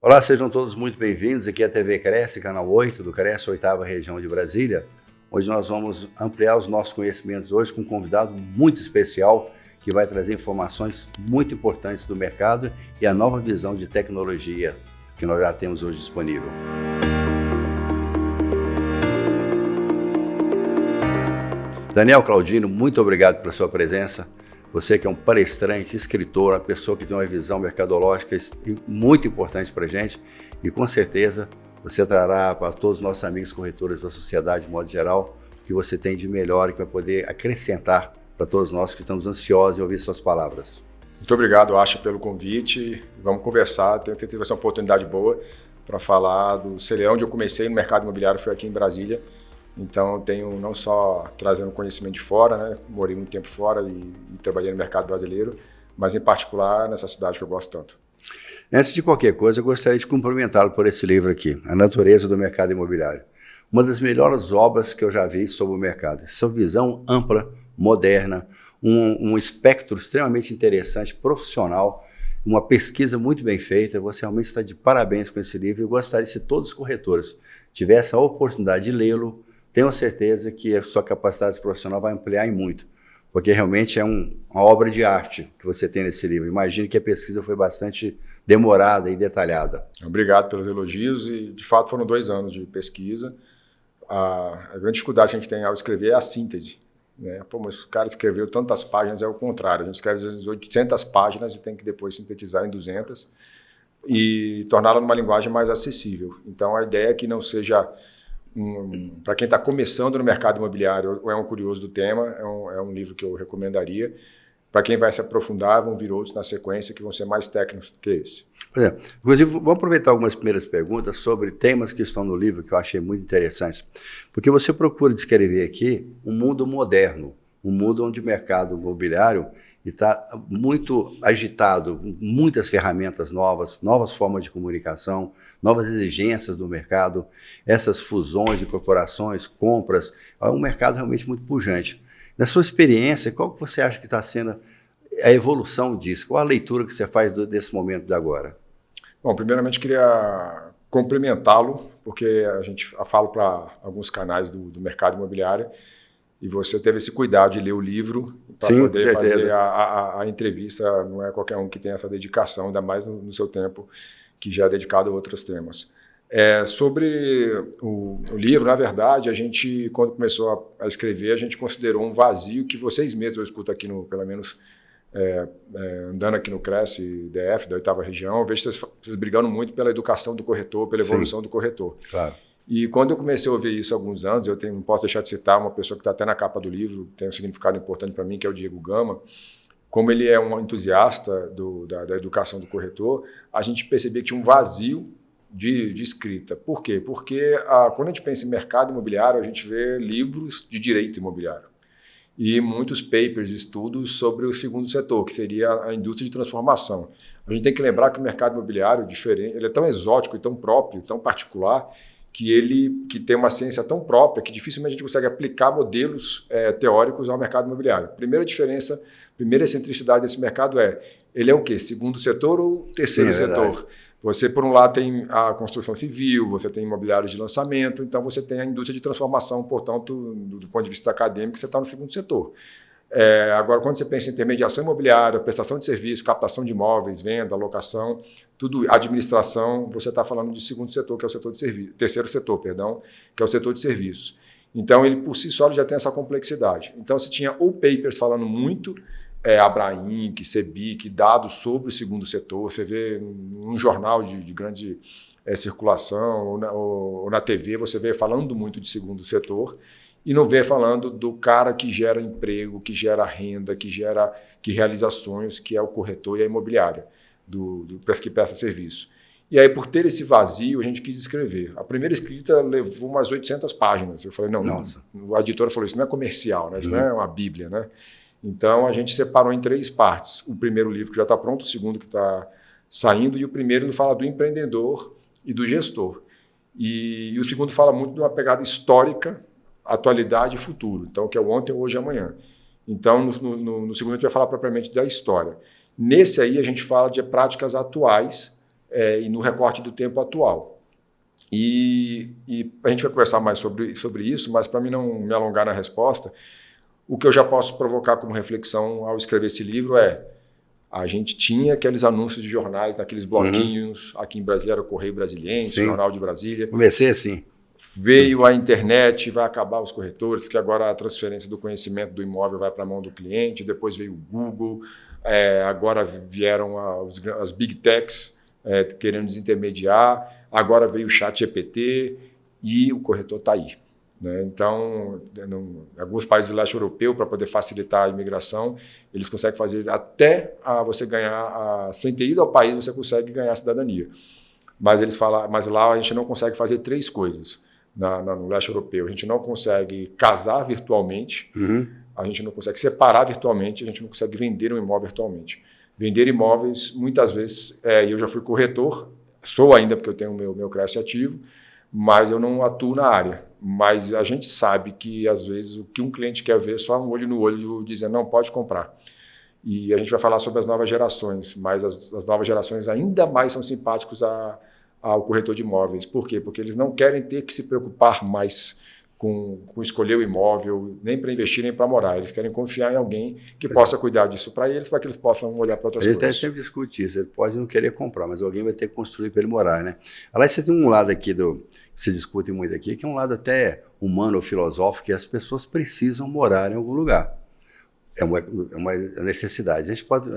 Olá, sejam todos muito bem-vindos. Aqui é a TV Cresce, canal 8 do Cresce, 8ª região de Brasília. Hoje nós vamos ampliar os nossos conhecimentos hoje com um convidado muito especial que vai trazer informações muito importantes do mercado e a nova visão de tecnologia que nós já temos hoje disponível. Daniel Claudino, muito obrigado pela sua presença. Você que é um palestrante, escritor, uma pessoa que tem uma visão mercadológica muito importante para a gente e com certeza você trará para todos os nossos amigos corretores da sociedade de modo geral o que você tem de melhor e que vai poder acrescentar para todos nós que estamos ansiosos em ouvir suas palavras. Muito obrigado, Acha, pelo convite. Vamos conversar, tenho certeza que vai ser uma oportunidade boa para falar do celeirão onde eu comecei no mercado imobiliário, foi aqui em Brasília. Então, tenho não só trazendo conhecimento de fora, né? Morei muito tempo fora e trabalhei no mercado brasileiro, mas em particular nessa cidade que eu gosto tanto. Antes de qualquer coisa, eu gostaria de cumprimentá-lo por esse livro aqui, A Natureza do Mercado Imobiliário. Uma das melhores obras que eu já vi sobre o mercado. Essa visão ampla, moderna, um espectro extremamente interessante, profissional, uma pesquisa muito bem feita. Você realmente está de parabéns com esse livro. Eu gostaria, se todos os corretores tivessem a oportunidade de lê-lo, tenho certeza que a sua capacidade profissional vai ampliar em muito, porque realmente é uma obra de arte que você tem nesse livro. Imagino que a pesquisa foi bastante demorada e detalhada. Obrigado pelos elogios e, de fato, foram 2 anos de pesquisa. A grande dificuldade que a gente tem ao escrever é a síntese, né? Pô, mas o cara escreveu tantas páginas, é o contrário. A gente escreve às vezes 800 páginas e tem que depois sintetizar em 200 e torná-la numa linguagem mais acessível. Então, a ideia é que não seja... para quem está começando no mercado imobiliário ou é um curioso do tema, é um livro que eu recomendaria. Para quem vai se aprofundar, vão vir outros na sequência que vão ser mais técnicos do que esse. Inclusive, vamos aproveitar algumas primeiras perguntas sobre temas que estão no livro que eu achei muito interessantes. Porque você procura descrever aqui um mundo moderno, um mundo onde o mercado imobiliário está muito agitado, muitas ferramentas novas, novas formas de comunicação, novas exigências do mercado, essas fusões de corporações, compras, é um mercado realmente muito pujante. Na sua experiência, qual que você acha que está sendo a evolução disso? Qual a leitura que você faz desse momento de agora? Bom, primeiramente queria cumprimentá-lo, porque eu falo para alguns canais do mercado imobiliário, e você teve esse cuidado de ler o livro para poder fazer a entrevista. Não é qualquer um que tem essa dedicação, ainda mais no seu tempo, que já é dedicado a outros temas. Sobre o livro, na verdade, a gente, quando começou a escrever, a gente considerou um vazio que vocês mesmos, eu escuto aqui, pelo menos andando aqui no Cresce DF, da 8ª região, eu vejo vocês brigando muito pela educação do corretor, pela evolução do corretor. Claro. E quando eu comecei a ouvir isso há alguns anos, não posso deixar de citar uma pessoa que está até na capa do livro, tem um significado importante para mim, que é o Diego Gama. Como ele é um entusiasta da educação do corretor, a gente percebia que tinha um vazio de escrita. Por quê? Porque quando a gente pensa em mercado imobiliário, a gente vê livros de direito imobiliário e muitos papers, estudos sobre o segundo setor, que seria a indústria de transformação. A gente tem que lembrar que o mercado imobiliário ele é tão exótico e tão próprio, tão particular, que tem uma ciência tão própria que dificilmente a gente consegue aplicar modelos teóricos ao mercado imobiliário. Primeira diferença, primeira excentricidade desse mercado ele é o quê? Segundo setor ou terceiro setor? Verdade. Você, por um lado, tem a construção civil, você tem imobiliários de lançamento, então você tem a indústria de transformação, portanto, do ponto de vista acadêmico, você está no segundo setor. Agora, quando você pensa em intermediação imobiliária, prestação de serviço, captação de imóveis, venda, locação, tudo, administração, você está falando de segundo setor, que é o setor de serviço, terceiro setor, perdão, que é o setor de serviços. Então, ele por si só já tem essa complexidade. Então, você tinha ou papers falando muito, Abrainc, Sebic, dados sobre o segundo setor, você vê num jornal de grande circulação ou na TV, você vê falando muito de segundo setor, e não vê falando do cara que gera emprego, que gera renda, que realiza sonhos, que é o corretor e a imobiliária, que presta serviço. E aí, por ter esse vazio, a gente quis escrever. A primeira escrita levou umas 800 páginas. Eu falei, a editora falou, isso não é comercial, né? Isso não é uma bíblia, né? Então, a gente separou em 3 partes. O primeiro livro que já está pronto, o segundo que está saindo, e o primeiro ele fala do empreendedor e do gestor. E o segundo fala muito de uma pegada histórica, atualidade e futuro, então que é o ontem, hoje e amanhã. Então, no segundo a gente vai falar propriamente da história. Nesse aí a gente fala de práticas atuais e no recorte do tempo atual. E a gente vai conversar mais sobre isso, mas para mim não me alongar na resposta, o que eu já posso provocar como reflexão ao escrever esse livro a gente tinha aqueles anúncios de jornais, naqueles bloquinhos, aqui em Brasília era o Correio Brasiliense, o Jornal de Brasília. Comecei assim. Veio a internet, vai acabar os corretores, porque agora a transferência do conhecimento do imóvel vai para a mão do cliente, depois veio o Google, agora vieram as Big Techs querendo desintermediar, agora veio o ChatGPT e o corretor está aí. Né? Então, em alguns países do leste europeu, para poder facilitar a imigração, eles conseguem fazer até você ganhar, sem ter ido ao país, você consegue ganhar a cidadania. Mas lá a gente não consegue fazer 3 coisas no leste europeu. A gente não consegue casar virtualmente, a gente não consegue separar virtualmente, a gente não consegue vender um imóvel virtualmente. Vender imóveis, muitas vezes, eu já fui corretor, sou ainda porque eu tenho o meu CRES ativo, mas eu não atuo na área. Mas a gente sabe que, às vezes, o que um cliente quer ver é só um olho no olho dizendo não, pode comprar. E a gente vai falar sobre as novas gerações, mas as novas gerações ainda mais são simpáticos ao corretor de imóveis. Por quê? Porque eles não querem ter que se preocupar mais com escolher o imóvel, nem para investir, nem para morar. Eles querem confiar em alguém que possa cuidar disso para eles que eles possam olhar para outras coisas. A gente sempre discute isso. Ele pode não querer comprar, mas alguém vai ter que construir para ele morar, né? Aliás, você tem um lado aqui que se discute muito aqui, que é um lado até humano ou filosófico, que as pessoas precisam morar em algum lugar. É uma necessidade. A gente pode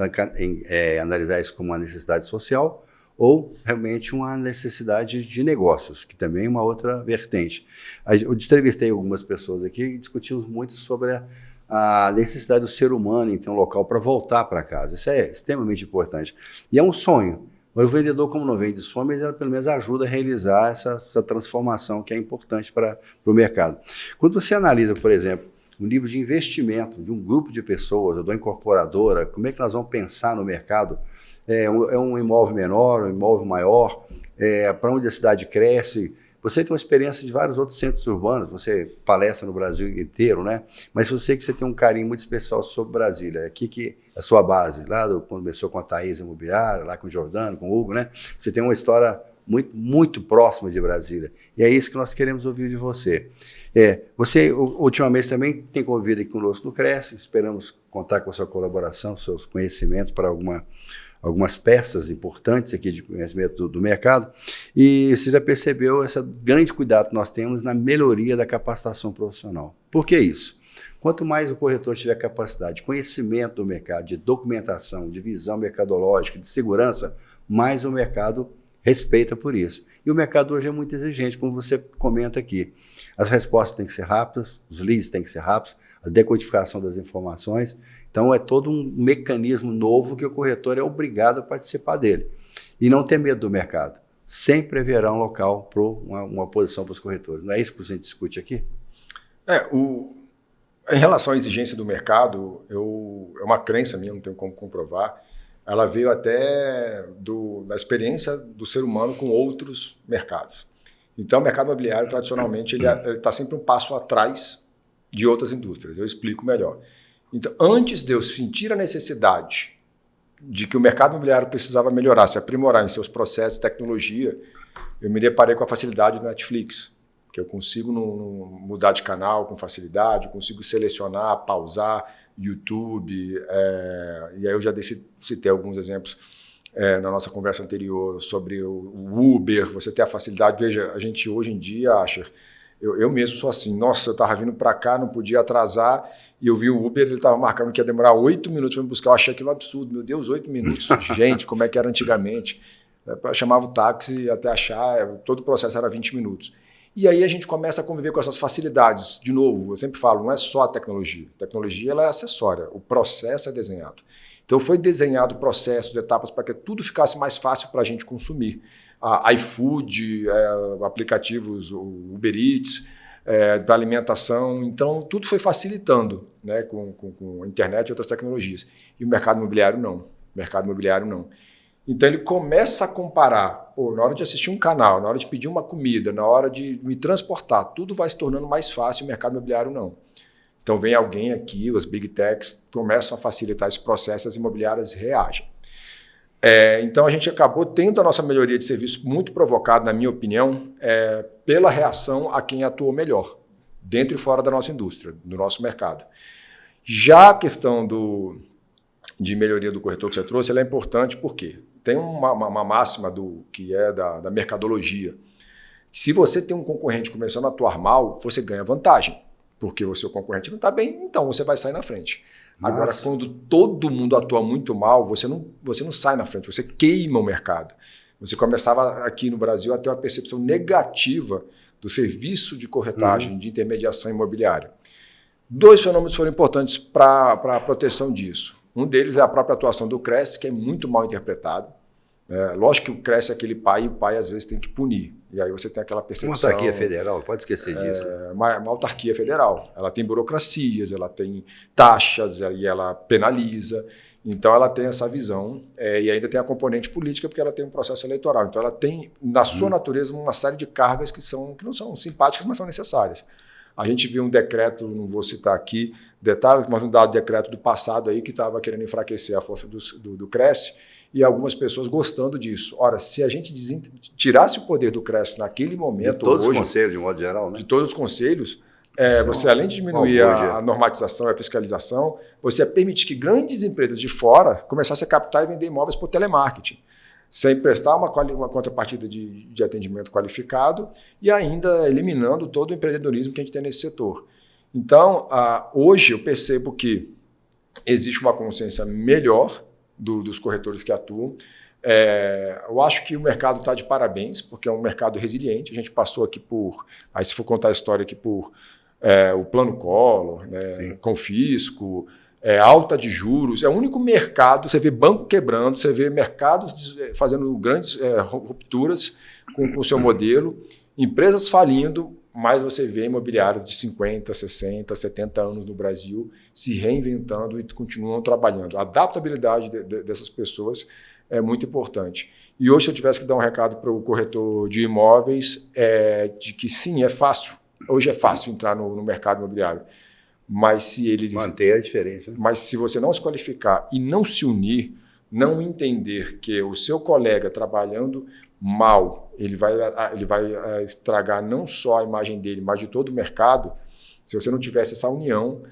analisar isso como uma necessidade social ou realmente uma necessidade de negócios, que também é uma outra vertente. Eu entrevistei algumas pessoas aqui e discutimos muito sobre a necessidade do ser humano em ter um local para voltar para casa. Isso é extremamente importante. E é um sonho. Mas o vendedor, como não vende sonho, ele pelo menos ajuda a realizar essa transformação que é importante para o mercado. Quando você analisa, por exemplo, um nível de investimento de um grupo de pessoas, ou de uma incorporadora, como é que nós vamos pensar no mercado? É um imóvel menor, um imóvel maior, para onde a cidade cresce. Você tem uma experiência de vários outros centros urbanos, você palestra no Brasil inteiro, né? Mas eu sei que você tem um carinho muito especial sobre Brasília. Aqui que é a sua base, lá quando começou com a Thaís Imobiliária, lá com o Jordano, com o Hugo, né? Você tem uma história muito, muito próxima de Brasília. E é isso que nós queremos ouvir de você. Você, ultimamente, também tem convido aqui conosco no CRES, esperamos contar com a sua colaboração, seus conhecimentos para algumas peças importantes aqui de conhecimento do mercado, e você já percebeu esse grande cuidado que nós temos na melhoria da capacitação profissional. Por que isso? Quanto mais o corretor tiver capacidade de conhecimento do mercado, de documentação, de visão mercadológica, de segurança, mais o mercado respeita por isso. E o mercado hoje é muito exigente, como você comenta aqui. As respostas têm que ser rápidas, os leads têm que ser rápidos, a decodificação das informações. Então, é todo um mecanismo novo que o corretor é obrigado a participar dele. E não ter medo do mercado. Sempre haverá um local para uma posição para os corretores. Não é isso que a gente discute aqui? Em relação à exigência do mercado, é uma crença minha, não tenho como comprovar. Ela veio até da experiência do ser humano com outros mercados. Então, o mercado imobiliário, tradicionalmente, ele está sempre um passo atrás de outras indústrias. Eu explico melhor. Então, antes de eu sentir a necessidade de que o mercado imobiliário precisava melhorar, se aprimorar em seus processos de tecnologia, eu me deparei com a facilidade do Netflix, que eu consigo mudar de canal com facilidade, eu consigo selecionar, pausar, YouTube, e aí eu já citei alguns exemplos na nossa conversa anterior sobre o Uber, você ter a facilidade. Veja, a gente hoje em dia, Asher, eu mesmo sou assim, nossa, eu estava vindo para cá, não podia atrasar, e eu vi o Uber, ele estava marcando que ia demorar 8 minutos para me buscar, eu achei aquilo um absurdo, meu Deus, 8 minutos, gente, como é que era antigamente? Eu chamava o táxi até achar, todo o processo era 20 minutos. E aí a gente começa a conviver com essas facilidades. De novo, eu sempre falo, não é só a tecnologia. A tecnologia ela é acessória, o processo é desenhado. Então foi desenhado processos, etapas para que tudo ficasse mais fácil para a gente consumir. iFood, aplicativos, o Uber Eats, para alimentação. Então tudo foi facilitando, né, com a internet e outras tecnologias. E o mercado imobiliário não. O mercado imobiliário não. Então ele começa a comparar, na hora de assistir um canal, na hora de pedir uma comida, na hora de me transportar, tudo vai se tornando mais fácil, o mercado imobiliário não. Então vem alguém aqui, as Big Techs começam a facilitar esse processo, as imobiliárias reagem. Então, a gente acabou tendo a nossa melhoria de serviço muito provocada, na minha opinião, pela reação a quem atuou melhor, dentro e fora da nossa indústria, do nosso mercado. Já a questão de melhoria do corretor que você trouxe, ela é importante porque tem uma máxima que é da mercadologia. Se você tem um concorrente começando a atuar mal, você ganha vantagem, porque o seu concorrente não está bem, então você vai sair na frente. Agora, quando todo mundo atua muito mal, você não sai na frente, você queima o mercado. Você começava aqui no Brasil a ter uma percepção negativa do serviço de corretagem, de intermediação imobiliária. 2 fenômenos foram importantes para a proteção disso. Um deles é a própria atuação do CRES, que é muito mal interpretado. Lógico que o CRES é aquele pai e o pai às vezes tem que punir. E aí você tem aquela percepção... Uma autarquia federal, pode esquecer disso. Uma autarquia federal. Ela tem burocracias, ela tem taxas e ela penaliza. Então ela tem essa visão e ainda tem a componente política porque ela tem um processo eleitoral. Então ela tem, na sua natureza, uma série de cargas que não são simpáticas, mas são necessárias. A gente viu um decreto, não vou citar aqui detalhes, mas um dado decreto do passado aí que estava querendo enfraquecer a força do CRES e algumas pessoas gostando disso. Ora, se a gente tirasse o poder do CRES naquele momento... De todos os conselhos, de modo geral, né? De todos os conselhos, você além de diminuir a normatização e a fiscalização, você ia permitir que grandes empresas de fora começassem a captar e vender imóveis por telemarketing, sem prestar uma contrapartida de atendimento qualificado e ainda eliminando todo o empreendedorismo que a gente tem nesse setor. Então, hoje eu percebo que existe uma consciência melhor dos corretores que atuam. Eu acho que o mercado está de parabéns, porque é um mercado resiliente. A gente passou aqui aí se for contar a história aqui o Plano Collor, né, confisco, alta de juros. É o único mercado, você vê banco quebrando, você vê mercados fazendo grandes rupturas com o seu modelo, empresas falindo, mas você vê imobiliárias de 50, 60, 70 anos no Brasil se reinventando e continuam trabalhando. A adaptabilidade dessas pessoas é muito importante. E hoje, se eu tivesse que dar um recado para o corretor de imóveis, de que sim, é fácil. Hoje é fácil entrar no mercado imobiliário. Mas se ele... Manter a diferença. Mas se você não se qualificar e não se unir, não entender que o seu colega trabalhando mal, ele vai estragar não só a imagem dele, mas de todo o mercado. Se você não tivesse essa união,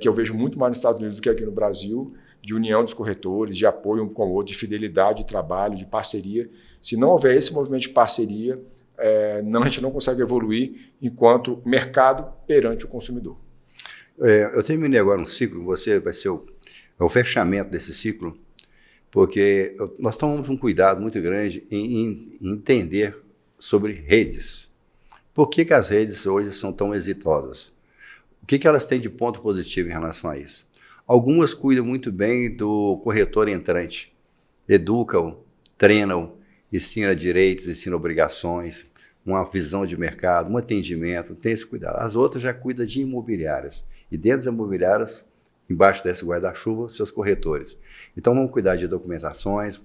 que eu vejo muito mais nos Estados Unidos do que aqui no Brasil, de união dos corretores, de apoio um com o outro, de fidelidade de trabalho, de parceria. Se não houver esse movimento de parceria, a gente não consegue evoluir enquanto mercado perante o consumidor. Eu terminei agora um ciclo, você vai ser o fechamento desse ciclo, porque nós tomamos um cuidado muito grande em entender sobre redes. Por que as redes hoje são tão exitosas? O que elas têm de ponto positivo em relação a isso? Algumas cuidam muito bem do corretor entrante, educam, treinam, ensinam direitos, ensinam obrigações, uma visão de mercado, um atendimento, tem esse cuidado. As outras já cuidam de imobiliárias. E dentro das imobiliárias, embaixo desse guarda-chuva, seus corretores. Então vamos cuidar de documentações,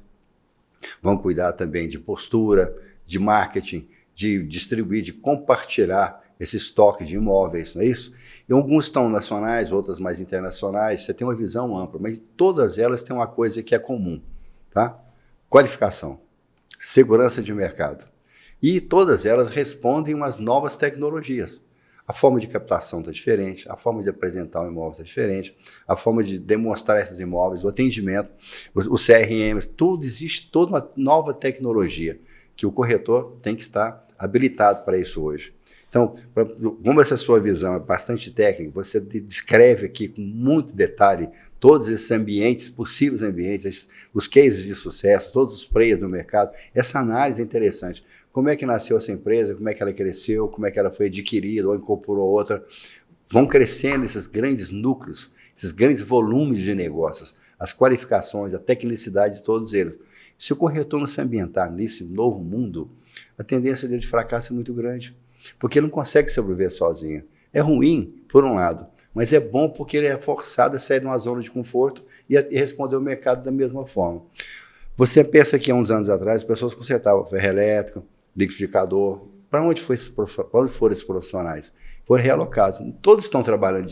vamos cuidar também de postura, de marketing, de distribuir, de compartilhar esse estoque de imóveis, não é isso? E alguns estão nacionais, outras mais internacionais, você tem uma visão ampla, mas todas elas têm uma coisa que é comum, tá? Qualificação, segurança de mercado. E todas elas respondem umas novas tecnologias. A forma de captação está diferente, a forma de apresentar o imóvel está diferente, a forma de demonstrar esses imóveis, o atendimento, o CRM, tudo existe, toda uma nova tecnologia que o corretor tem que estar habilitado para isso hoje. Então, como essa sua visão é bastante técnica, você descreve aqui com muito detalhe todos esses ambientes, possíveis ambientes, os cases de sucesso, todos os players do mercado. Essa análise é interessante. Como é que nasceu essa empresa, como é que ela cresceu, como é que ela foi adquirida ou incorporou outra. Vão crescendo esses grandes núcleos, esses grandes volumes de negócios, as qualificações, a tecnicidade de todos eles. Se o corretor não se ambientar nesse novo mundo, a tendência dele de fracasso é muito grande. Porque ele não consegue sobreviver sozinho. É ruim, por um lado, mas é bom porque ele é forçado a sair de uma zona de conforto e responder ao mercado da mesma forma. Você pensa que há uns anos atrás as pessoas consertavam ferro elétrico, liquidificador, para onde foram esses profissionais? Foram realocados. Todos estão trabalhando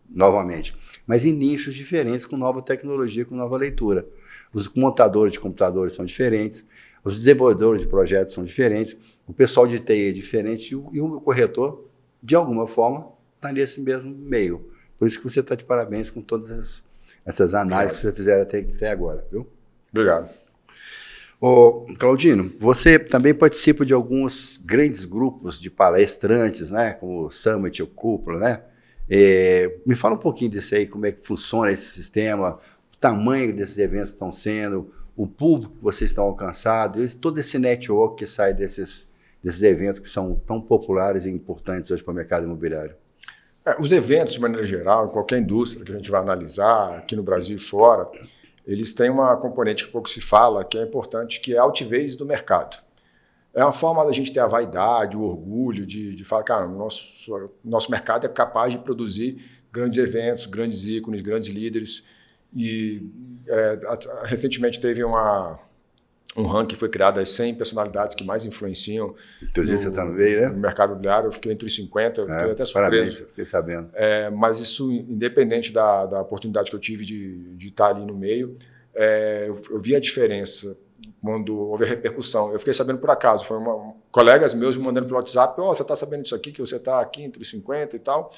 novamente, mas em nichos diferentes, com nova tecnologia, com nova leitura. Os montadores de computadores são diferentes, os desenvolvedores de projetos são diferentes, o pessoal de TI é diferente e o corretor, de alguma forma, está nesse mesmo meio. Por isso que você está de parabéns com todas essas análises que você fizeram até agora, viu? Obrigado. Ô, Claudino, você também participa de alguns grandes grupos de palestrantes, né? Como o Summit, o Cúpula, né? Me fala um pouquinho disso aí, como é que funciona esse sistema, o tamanho desses eventos estão sendo, o público que vocês estão alcançando, todo esse network que sai desses eventos que são tão populares e importantes hoje para o mercado imobiliário. Os eventos, de maneira geral, em qualquer indústria que a gente vai analisar, aqui no Brasil e fora, eles têm uma componente que pouco se fala, que é importante, que é a altivez do mercado. É uma forma da gente ter a vaidade, o orgulho de falar, cara, o nosso mercado é capaz de produzir grandes eventos, grandes ícones, grandes líderes. E recentemente teve um ranking que foi criado das 100 personalidades que mais influenciam. Inclusive você está no meio, né? No mercado imobiliário, eu fiquei entre os 50, eu fiquei até surpreso. Parabéns, fiquei sabendo. Mas isso, independente da oportunidade que eu tive de estar ali no meio, eu vi a diferença quando houve a repercussão. Eu fiquei sabendo por acaso, colegas meus me mandando pelo WhatsApp, você está sabendo disso aqui, que você está aqui entre os 50 e tal.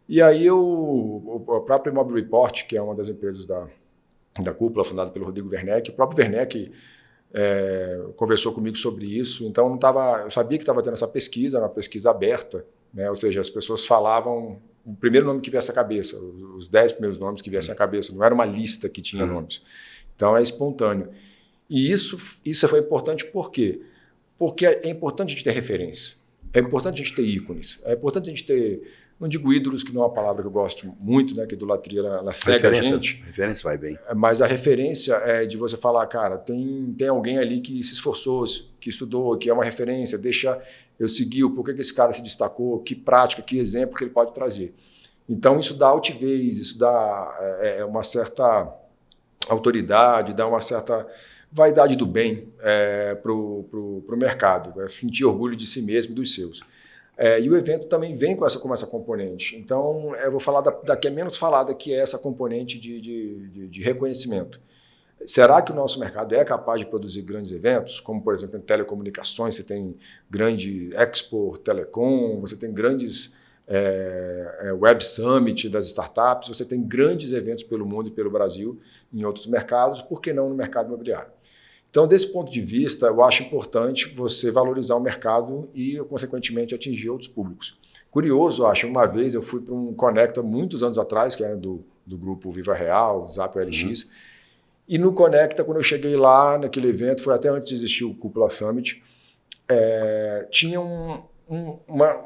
E aí o próprio Imóvel Report, que é uma das empresas da Cúpula, fundada pelo Rodrigo Werneck, o próprio Werneck conversou comigo sobre isso, então eu sabia que estava tendo essa pesquisa, era uma pesquisa aberta, né? Ou seja, as pessoas falavam o primeiro nome que viesse à cabeça, os 10 primeiros nomes que viessem à cabeça, não era uma lista que tinha nomes. Então é espontâneo. E isso foi importante por quê? Porque é importante a gente ter referência, é importante a gente ter ícones, é importante a gente ter, não digo ídolos, que não é uma palavra que eu gosto muito, né, que a idolatria ela cega a gente. Referência vai bem. Mas a referência é de você falar, cara, tem alguém ali que se esforçou, que estudou, que é uma referência, deixa eu seguir, por que esse cara se destacou, que prática, que exemplo que ele pode trazer. Então isso dá altivez, isso dá uma certa autoridade, dá uma certa vaidade do bem pro mercado, sentir orgulho de si mesmo e dos seus. E o evento também vem com essa componente. Então, eu vou falar da que é menos falada, que é essa componente de reconhecimento. Será que o nosso mercado é capaz de produzir grandes eventos? Como, por exemplo, em telecomunicações, você tem grande Expo Telecom, você tem grandes Web Summit das startups, você tem grandes eventos pelo mundo e pelo Brasil, em outros mercados, por que não no mercado imobiliário? Então, desse ponto de vista, eu acho importante você valorizar o mercado e, consequentemente, atingir outros públicos. Curioso, acho, uma vez eu fui para um Conecta, muitos anos atrás, que era do grupo Viva Real, Zap OLX, e no Conecta, quando eu cheguei lá, naquele evento, foi até antes de existir o Cúpula Summit, tinha um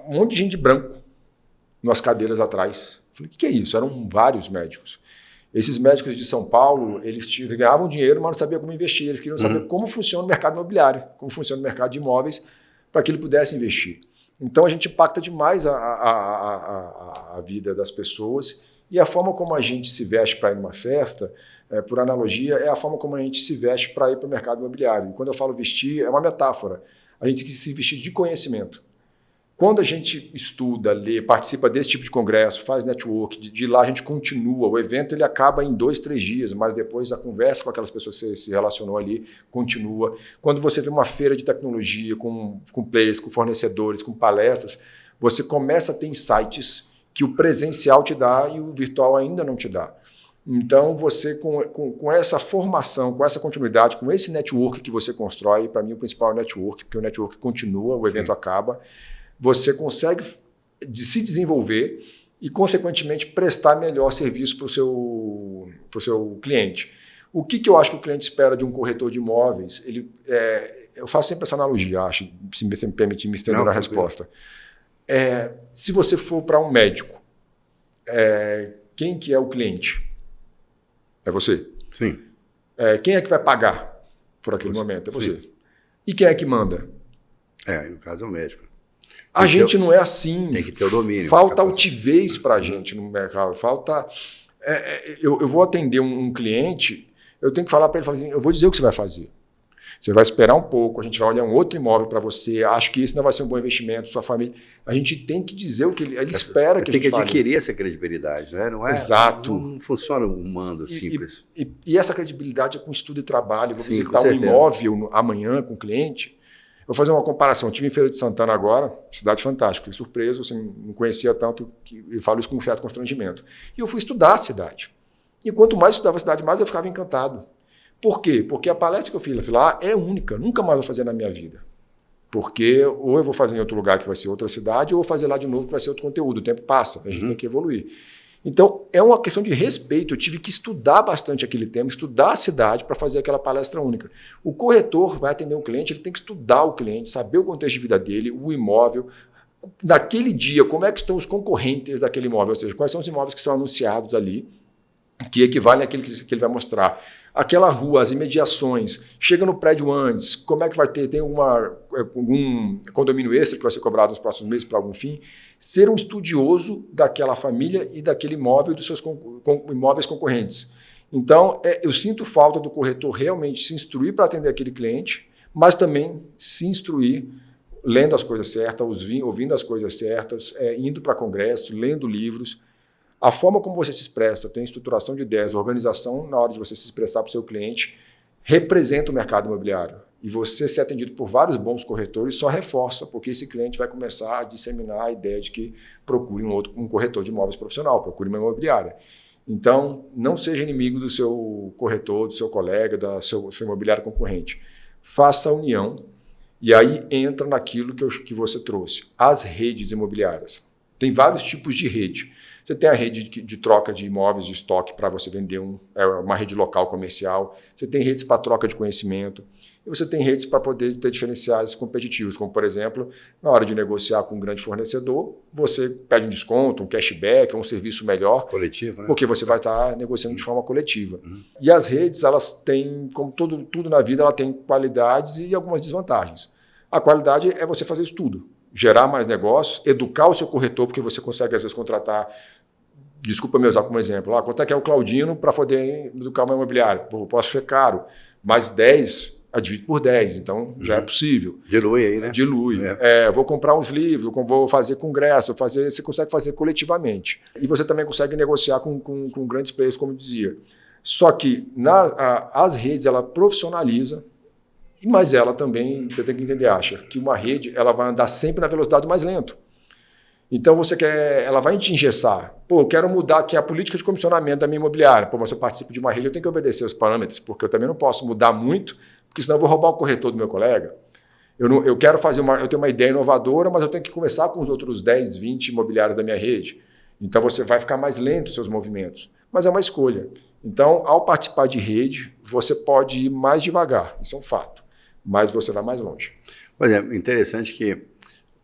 monte de gente de branco nas cadeiras atrás. Falei, o que é isso? Eram vários médicos. Esses médicos de São Paulo, eles ganhavam dinheiro, mas não sabiam como investir. Eles queriam saber como funciona o mercado imobiliário, como funciona o mercado de imóveis, para que ele pudesse investir. Então, a gente impacta demais a vida das pessoas e a forma como a gente se veste para ir numa festa, por analogia, é a forma como a gente se veste para ir para o mercado imobiliário. E quando eu falo vestir, é uma metáfora. A gente tem que se vestir de conhecimento. Quando a gente estuda, lê, participa desse tipo de congresso, faz network, de lá a gente continua. O evento ele acaba em 2, 3 dias, mas depois a conversa com aquelas pessoas que você se relacionou ali continua. Quando você vê uma feira de tecnologia com players, com fornecedores, com palestras, você começa a ter insights que o presencial te dá e o virtual ainda não te dá. Então, você com essa formação, com essa continuidade, com esse network que você constrói, para mim o principal é o network, porque o network continua, o evento acaba, você consegue se desenvolver e, consequentemente, prestar melhor serviço para o seu cliente. O que eu acho que o cliente espera de um corretor de imóveis? Eu faço sempre essa analogia, acho, se me permitir me estender na resposta. Se você for para um médico, quem que é o cliente? É você. Sim. Quem é que vai pagar por aquele momento? É você. Sim. E quem é que manda? No caso é o médico. A gente não é assim. Tem que ter o domínio. Falta altivez para a gente no mercado. Falta. Eu vou atender um cliente, eu tenho que falar para ele, assim, eu vou dizer o que você vai fazer. Você vai esperar um pouco, a gente vai olhar um outro imóvel para você, acho que esse não vai ser um bom investimento, sua família. A gente tem que dizer o que ele espera que a gente fale. Tem que adquirir essa credibilidade, né? Não é, Exato. Não funciona um mando simples. E essa credibilidade é com estudo e trabalho. Vou visitar um imóvel amanhã com o cliente. Vou fazer uma comparação. Eu estive em Feira de Santana agora, cidade fantástica. Fiquei surpreso, assim, não conhecia tanto, e falo isso com um certo constrangimento. E eu fui estudar a cidade. E quanto mais eu estudava a cidade, mais eu ficava encantado. Por quê? Porque a palestra que eu fiz lá é única, nunca mais vou fazer na minha vida. Porque ou eu vou fazer em outro lugar que vai ser outra cidade, ou vou fazer lá de novo que vai ser outro conteúdo. O tempo passa, a gente tem que evoluir. Então, é uma questão de respeito. Eu tive que estudar bastante aquele tema, estudar a cidade para fazer aquela palestra única. O corretor vai atender um cliente, ele tem que estudar o cliente, saber o contexto de vida dele, o imóvel. Naquele dia, como é que estão os concorrentes daquele imóvel? Ou seja, quais são os imóveis que são anunciados ali, que equivalem àquele que ele vai mostrar. Aquela rua, as imediações, chega no prédio antes, como é que vai ter? Tem algum condomínio extra que vai ser cobrado nos próximos meses para algum fim? Ser um estudioso daquela família e daquele imóvel e dos seus imóveis concorrentes. Então, eu sinto falta do corretor realmente se instruir para atender aquele cliente, mas também se instruir lendo as coisas certas, ouvindo as coisas certas, indo para congresso, lendo livros. A forma como você se expressa, tem estruturação de ideias, organização na hora de você se expressar para o seu cliente, representa o mercado imobiliário. E você ser atendido por vários bons corretores só reforça, porque esse cliente vai começar a disseminar a ideia de que procure um corretor de imóveis profissional, procure uma imobiliária. Então, não seja inimigo do seu corretor, do seu colega, do seu imobiliário concorrente. Faça a união e aí entra naquilo que você trouxe, as redes imobiliárias. Tem vários tipos de rede. Você tem a rede de troca de imóveis de estoque para você vender uma rede local comercial. Você tem redes para troca de conhecimento. E você tem redes para poder ter diferenciais competitivos, como, por exemplo, na hora de negociar com um grande fornecedor, você pede um desconto, um cashback, um serviço melhor. Coletivo, né? Porque você vai estar negociando de forma coletiva. E as redes, elas têm, como tudo na vida, ela tem qualidades e algumas desvantagens. A qualidade é você fazer isso tudo. Gerar mais negócios, educar o seu corretor, porque você consegue, às vezes, contratar. Desculpa me usar como exemplo. Quanto é que é o Claudino para poder educar uma imobiliária? Pô, posso ser caro, mas 10, divide por 10, então já é possível. Dilui aí, né? Dilui. Vou comprar uns livros, vou fazer congresso, você consegue fazer coletivamente. E você também consegue negociar com grandes players, como eu dizia. Só que as redes, ela profissionaliza, mas ela também, você tem que entender, acha que uma rede ela vai andar sempre na velocidade mais lento. Então ela vai te engessar. Pô, eu quero mudar aqui a política de comissionamento da minha imobiliária. Pô, mas se eu participo de uma rede, eu tenho que obedecer os parâmetros, porque eu também não posso mudar muito, porque senão eu vou roubar o corretor do meu colega. Eu quero eu tenho uma ideia inovadora, mas eu tenho que começar com os outros 10, 20 imobiliários da minha rede. Então você vai ficar mais lento os seus movimentos. Mas é uma escolha. Então, ao participar de rede, você pode ir mais devagar, isso é um fato, mas você vai mais longe. Por exemplo, interessante que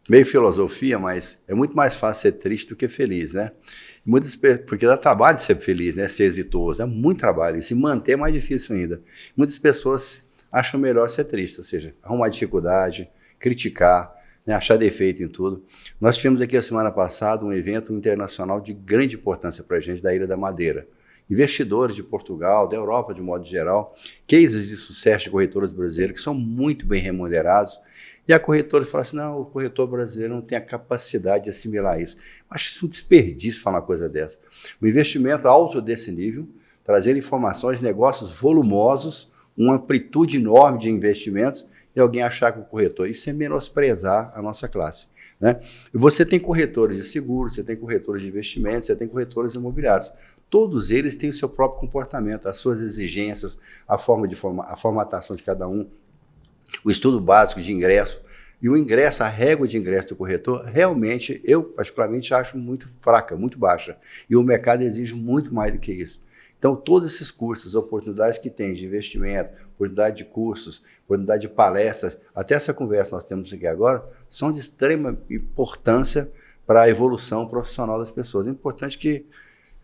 meio filosofia, mas é muito mais fácil ser triste do que feliz, né? Porque dá trabalho ser feliz, né? Ser exitoso, dá muito trabalho. E se manter é mais difícil ainda. Muitas pessoas acham melhor ser triste, ou seja, arrumar dificuldade, criticar, né? Achar defeito em tudo. Nós tivemos aqui a semana passada um evento internacional de grande importância para a gente, da Ilha da Madeira. Investidores de Portugal, da Europa de modo geral, cases de sucesso de corretores brasileiros que são muito bem remunerados. E a corretora fala assim, não, o corretor brasileiro não tem a capacidade de assimilar isso. Eu acho isso um desperdício falar uma coisa dessa. O investimento alto desse nível, trazer informações, negócios volumosos, uma amplitude enorme de investimentos, e alguém achar que o corretor, isso é menosprezar a nossa classe. Né? E você tem corretores de seguros, você tem corretores de investimentos, você tem corretores imobiliários. Todos eles têm o seu próprio comportamento, as suas exigências, a formatação de cada um, o estudo básico de ingresso. E o ingresso, a régua de ingresso do corretor, realmente, eu particularmente acho muito fraca, muito baixa. E o mercado exige muito mais do que isso. Então, todos esses cursos, oportunidades que tem de investimento, oportunidade de cursos, oportunidade de palestras, até essa conversa que nós temos aqui agora, são de extrema importância para a evolução profissional das pessoas. É importante que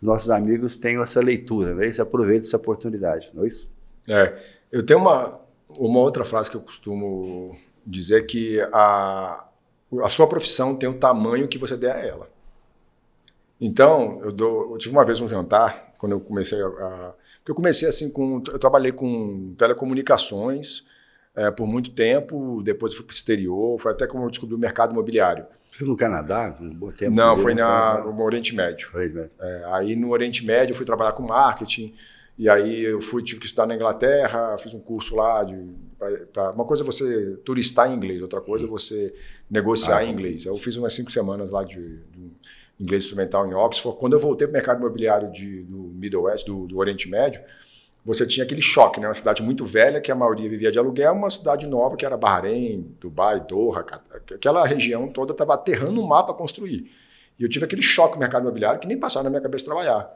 nossos amigos tenham essa leitura, né? E se aproveitem dessa oportunidade, não é isso? Eu tenho uma outra frase que eu costumo dizer, que a sua profissão tem o tamanho que você der a ela. Então, eu tive uma vez um jantar, quando eu comecei porque eu comecei assim eu trabalhei com telecomunicações, por muito tempo, depois eu fui para o exterior, foi até como eu descobri o mercado imobiliário. Você no Canadá? Um bom tempo? Não, foi no Oriente Médio. Aí no Oriente Médio eu fui trabalhar com marketing, e aí tive que estudar na Inglaterra, fiz um curso lá. Uma coisa é você turistar em inglês, outra coisa é você negociar em inglês. Eu fiz umas 5 semanas lá de inglês instrumental em Oxford. Quando eu voltei para o mercado imobiliário do Middle West, do Oriente Médio, você tinha aquele choque, né? Uma cidade muito velha, que a maioria vivia de aluguel, uma cidade nova, que era Bahrein, Dubai, Doha, aquela região toda estava aterrando um mapa para construir. E eu tive aquele choque no mercado imobiliário que nem passava na minha cabeça trabalhar.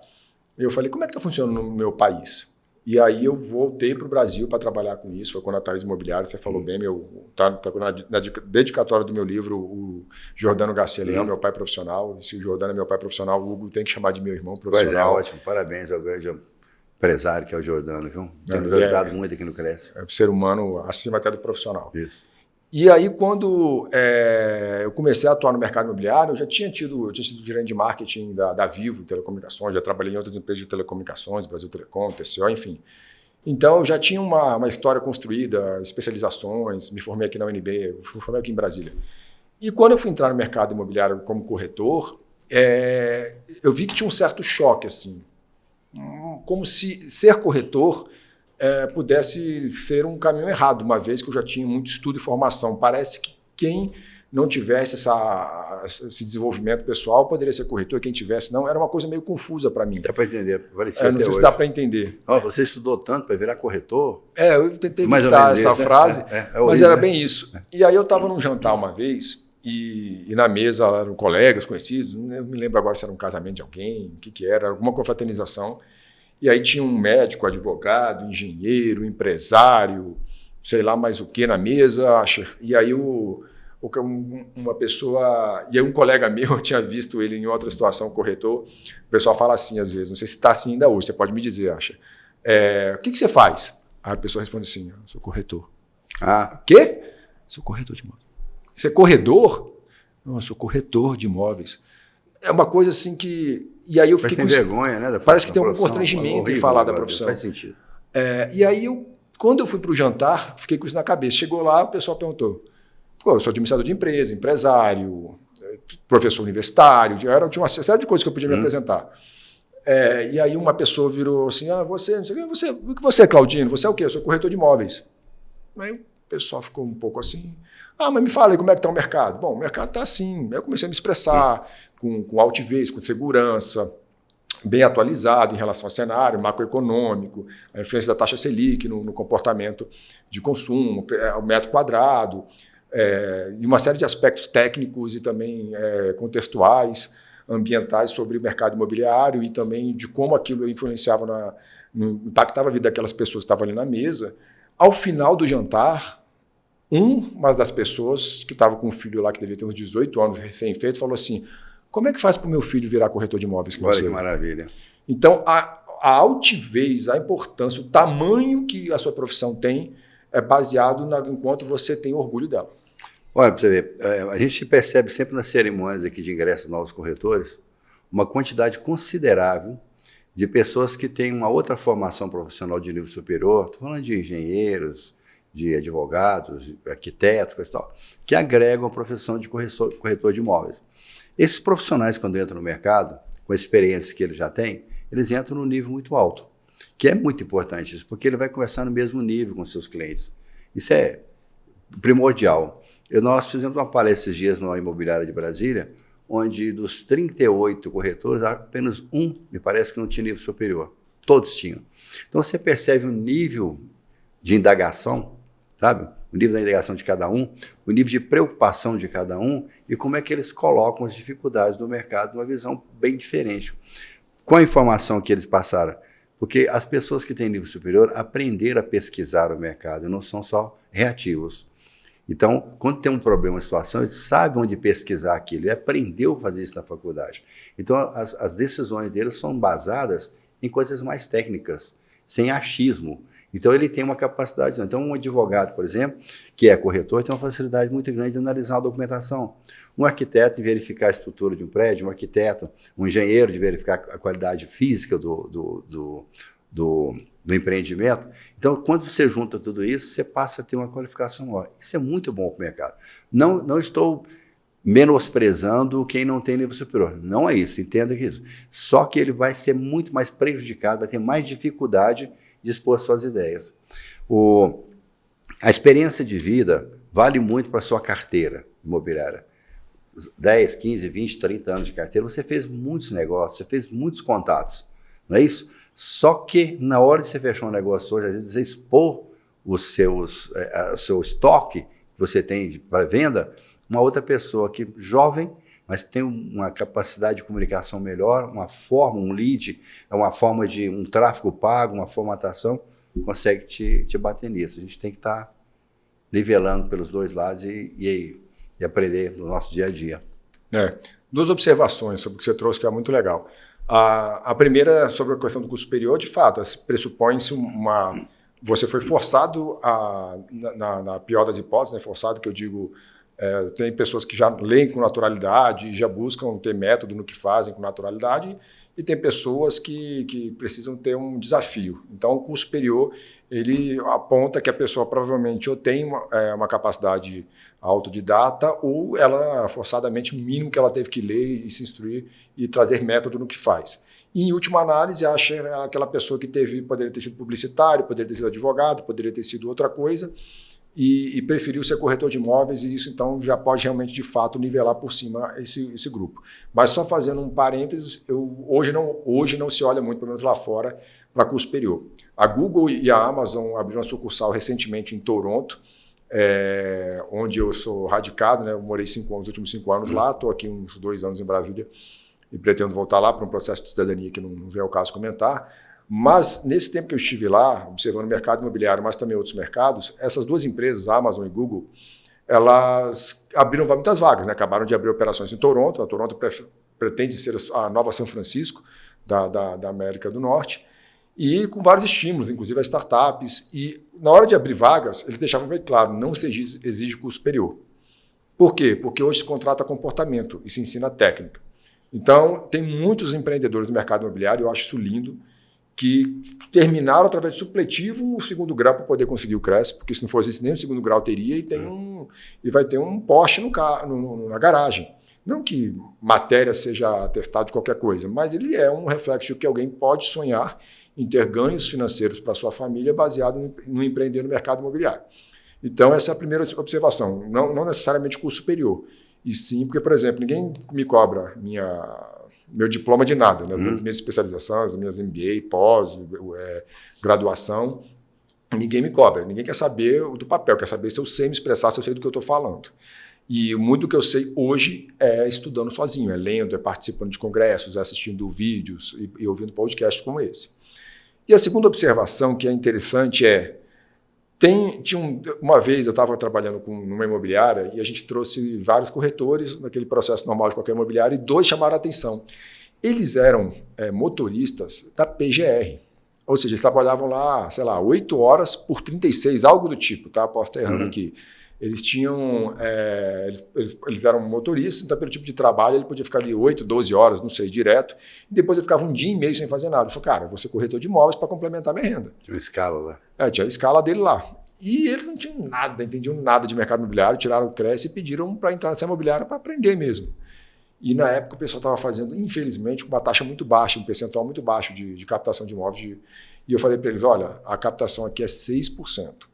E eu falei, como é que está funcionando no meu país? E aí eu voltei para o Brasil para trabalhar com isso. Foi quando a Thaís Imobiliária, você falou bem, tá na dedicatória do meu livro, o Jordano Garcia Leão, meu pai profissional. E se o Jordano é meu pai profissional, o Hugo tem que chamar de meu irmão profissional. Pois é, ótimo. Parabéns ao grande empresário que é o Jordano, viu? Tem nos ajudado muito aqui no Cresce. É um ser humano acima até do profissional. Isso. E aí, quando eu comecei a atuar no mercado imobiliário, eu tinha sido gerente de marketing da Vivo Telecomunicações, já trabalhei em outras empresas de telecomunicações, Brasil Telecom, TCO, enfim. Então, eu já tinha uma história construída, especializações, me formei aqui na UNB, me formei aqui em Brasília. E quando eu fui entrar no mercado imobiliário como corretor, eu vi que tinha um certo choque, assim, como se ser corretor pudesse ser um caminho errado, uma vez que eu já tinha muito estudo e formação. Parece que quem não tivesse esse desenvolvimento pessoal poderia ser corretor, quem tivesse não, era uma coisa meio confusa para mim. Dá para entender. Não sei se dá para entender. Você estudou tanto para virar corretor? Eu tentei evitar essa frase, mas era bem isso. E aí eu estava num jantar uma vez, e na mesa eram colegas conhecidos, não me lembro agora se era um casamento de alguém, o que era, alguma confraternização. E aí tinha um médico, advogado, engenheiro, empresário, sei lá mais o que na mesa. E aí uma pessoa... E aí um colega meu, eu tinha visto ele em outra situação, corretor. O pessoal fala assim às vezes, não sei se está assim ainda hoje, você pode me dizer, acha. O que você faz? Aí a pessoa responde assim, eu sou corretor. Ah. O quê? Sou corretor de imóveis. Você é corredor? Não, eu sou corretor de imóveis. É uma coisa assim que... E aí eu fiquei com vergonha, né? Parece que tem um constrangimento em falar da profissão. Faz sentido. E aí, quando eu fui para o jantar, fiquei com isso na cabeça. Chegou lá, o pessoal perguntou, eu sou administrador de empresa, empresário, professor universitário, tinha uma série de coisas que eu podia me apresentar. E aí uma pessoa virou assim, você, não sei o que você é, Claudino? Você é o quê? Eu sou corretor de imóveis. Aí o pessoal ficou um pouco assim, mas me fala aí como é que está o mercado. Bom, o mercado está assim. Aí eu comecei a me expressar com altivez, com segurança, bem atualizado em relação ao cenário macroeconômico, a influência da taxa Selic no comportamento de consumo, o metro quadrado, e uma série de aspectos técnicos e também contextuais, ambientais sobre o mercado imobiliário e também de como aquilo influenciava, impactava a vida daquelas pessoas que estavam ali na mesa. Ao final do jantar, uma das pessoas que estava com um filho lá que devia ter uns 18 anos, recém-feito, falou assim, como é que faz para o meu filho virar corretor de imóveis? Olha que maravilha. Então, a altivez, a importância, o tamanho que a sua profissão tem é baseado em quanto você tem orgulho dela. Olha, para você ver, a gente percebe sempre nas cerimônias aqui de ingresso de novos corretores uma quantidade considerável de pessoas que têm uma outra formação profissional de nível superior, estou falando de engenheiros, de advogados, de arquitetos, coisa e tal, que agregam a profissão de corretor de imóveis. Esses profissionais, quando entram no mercado, com a experiência que eles já têm, eles entram num nível muito alto, que é muito importante isso, porque ele vai conversar no mesmo nível com seus clientes. Isso é primordial. Nós fizemos uma palestra esses dias na Imobiliária de Brasília, onde dos 38 corretores, apenas um, me parece que não tinha nível superior. Todos tinham. Então você percebe o nível de indagação, sabe? O nível da indagação de cada um, o nível de preocupação de cada um e como é que eles colocam as dificuldades do mercado numa visão bem diferente. Com a informação que eles passaram, porque as pessoas que têm nível superior aprenderam a pesquisar o mercado, não são só reativos. Então, quando tem um problema, uma situação, ele sabe onde pesquisar aquilo, ele aprendeu a fazer isso na faculdade. Então, as decisões dele são basadas em coisas mais técnicas, sem achismo. Então, ele tem uma capacidade. Então, um advogado, por exemplo, que é corretor, tem uma facilidade muito grande de analisar a documentação. Um arquiteto de verificar a estrutura de um prédio, um arquiteto, um engenheiro de verificar a qualidade física do do empreendimento. Então, quando você junta tudo isso, você passa a ter uma qualificação maior. Isso é muito bom para o mercado. Não estou menosprezando quem não tem nível superior. Não é isso, entenda que isso. Só que ele vai ser muito mais prejudicado, vai ter mais dificuldade de expor suas ideias. A experiência de vida vale muito para a sua carteira imobiliária. 10, 15, 20, 30 anos de carteira, você fez muitos negócios, você fez muitos contatos, não é isso? Só que na hora de você fechar um negócio hoje, às vezes você expor o seu estoque que você tem para venda, uma outra pessoa que jovem, mas tem uma capacidade de comunicação melhor, uma forma, um lead, uma forma de um tráfego pago, uma formatação, consegue te bater nisso. A gente tem que estar nivelando pelos dois lados e aprender no nosso dia a dia. Duas observações sobre o que você trouxe, que é muito legal. A primeira, sobre a questão do curso superior, de fato, pressupõe-se você foi forçado, na pior das hipóteses, né, forçado que eu digo, tem pessoas que já leem com naturalidade e já buscam ter método no que fazem com naturalidade, e tem pessoas que precisam ter um desafio. Então, o curso superior, ele aponta que a pessoa provavelmente ou tem uma capacidade autodidata ou ela, forçadamente, o mínimo que ela teve que ler e se instruir e trazer método no que faz. E, em última análise, acha aquela pessoa que poderia ter sido publicitário, poderia ter sido advogado, poderia ter sido outra coisa, e preferiu ser corretor de imóveis, e isso então já pode realmente, de fato, nivelar por cima esse grupo. Mas só fazendo um parênteses, hoje não se olha muito, pelo menos lá fora, para curso superior. A Google e a Amazon abriram uma sucursal recentemente em Toronto, onde eu sou radicado, né? Eu morei os últimos 5 anos lá, estou aqui uns 2 anos em Brasília e pretendo voltar lá para um processo de cidadania que não vem ao caso comentar. Mas, nesse tempo que eu estive lá, observando o mercado imobiliário, mas também outros mercados, essas duas empresas, Amazon e Google, elas abriram muitas vagas, né? Acabaram de abrir operações em Toronto. A Toronto pretende ser a nova São Francisco da América do Norte, e com vários estímulos, inclusive as startups. E, na hora de abrir vagas, eles deixavam bem claro, não se exige curso superior. Por quê? Porque hoje se contrata comportamento e se ensina técnica. Então, tem muitos empreendedores do mercado imobiliário, eu acho isso lindo, que terminaram através de supletivo o segundo grau para poder conseguir o CRES, porque se não fosse isso, nem o segundo grau teria, e vai ter um Porsche na garagem. Não que matéria seja atestado de qualquer coisa, mas ele é um reflexo de que alguém pode sonhar em ter ganhos financeiros para sua família baseado no empreender no mercado imobiliário. Então, essa é a primeira observação. Não necessariamente curso superior, e sim porque, por exemplo, ninguém me cobra meu diploma de nada, né? Das minhas especializações, das minhas MBA, pós, graduação, ninguém me cobra, ninguém quer saber do papel, quer saber se eu sei me expressar, se eu sei do que eu estou falando. E muito do que eu sei hoje é estudando sozinho, é lendo, é participando de congressos, é assistindo vídeos e ouvindo podcasts como esse. E a segunda observação que é interessante uma vez eu estava trabalhando numa imobiliária e a gente trouxe vários corretores naquele processo normal de qualquer imobiliária, e 2 chamaram a atenção. Eles eram motoristas da PGR, ou seja, eles trabalhavam lá, 8 horas por 36, algo do tipo, tá? Posso estar errando aqui. Eles tinham, eles eram motoristas, então pelo tipo de trabalho ele podia ficar ali 8, 12 horas, não sei, direto, e depois ele ficava 1 dia e meio sem fazer nada. Eu falei, cara, eu vou ser corretor de imóveis para complementar minha renda. Tinha uma escala lá. Tinha a escala dele lá. E eles não tinham nada, entendiam nada de mercado imobiliário, tiraram o CRES e pediram para entrar nessa imobiliária para aprender mesmo. E na época o pessoal estava fazendo, infelizmente, com uma taxa muito baixa, um percentual muito baixo de captação de imóveis. E eu falei para eles, olha, a captação aqui é 6%.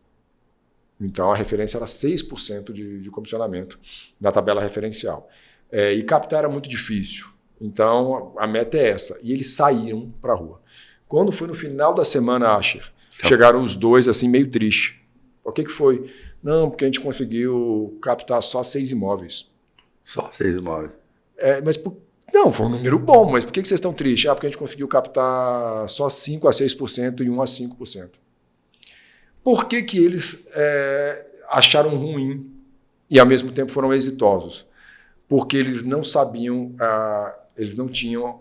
Então, a referência era 6% de comissionamento na tabela referencial. E captar era muito difícil. Então, a meta é essa. E eles saíram para a rua. Quando foi no final da semana, Asher, chegaram os 2 assim, meio triste. O que foi? Não, porque a gente conseguiu captar só 6 imóveis. Só 6 imóveis? Não, foi um número bom, mas por que vocês estão tristes? Porque a gente conseguiu captar só 5 a 6% e 1 a 5%. Por que eles acharam ruim e, ao mesmo tempo, foram exitosos? Porque eles não sabiam, eles não tinham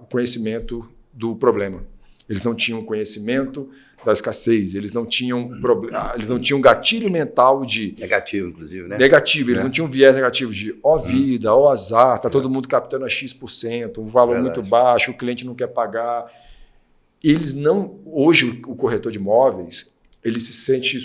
o conhecimento do problema. Eles não tinham conhecimento da escassez, eles não tinham gatilho mental de... Negativo, inclusive, né? Negativo, eles não tinham viés negativo de vida, azar, está todo mundo captando a X%, um valor muito baixo, o cliente não quer pagar. eles não... Hoje, o corretor de imóveis, ele se sente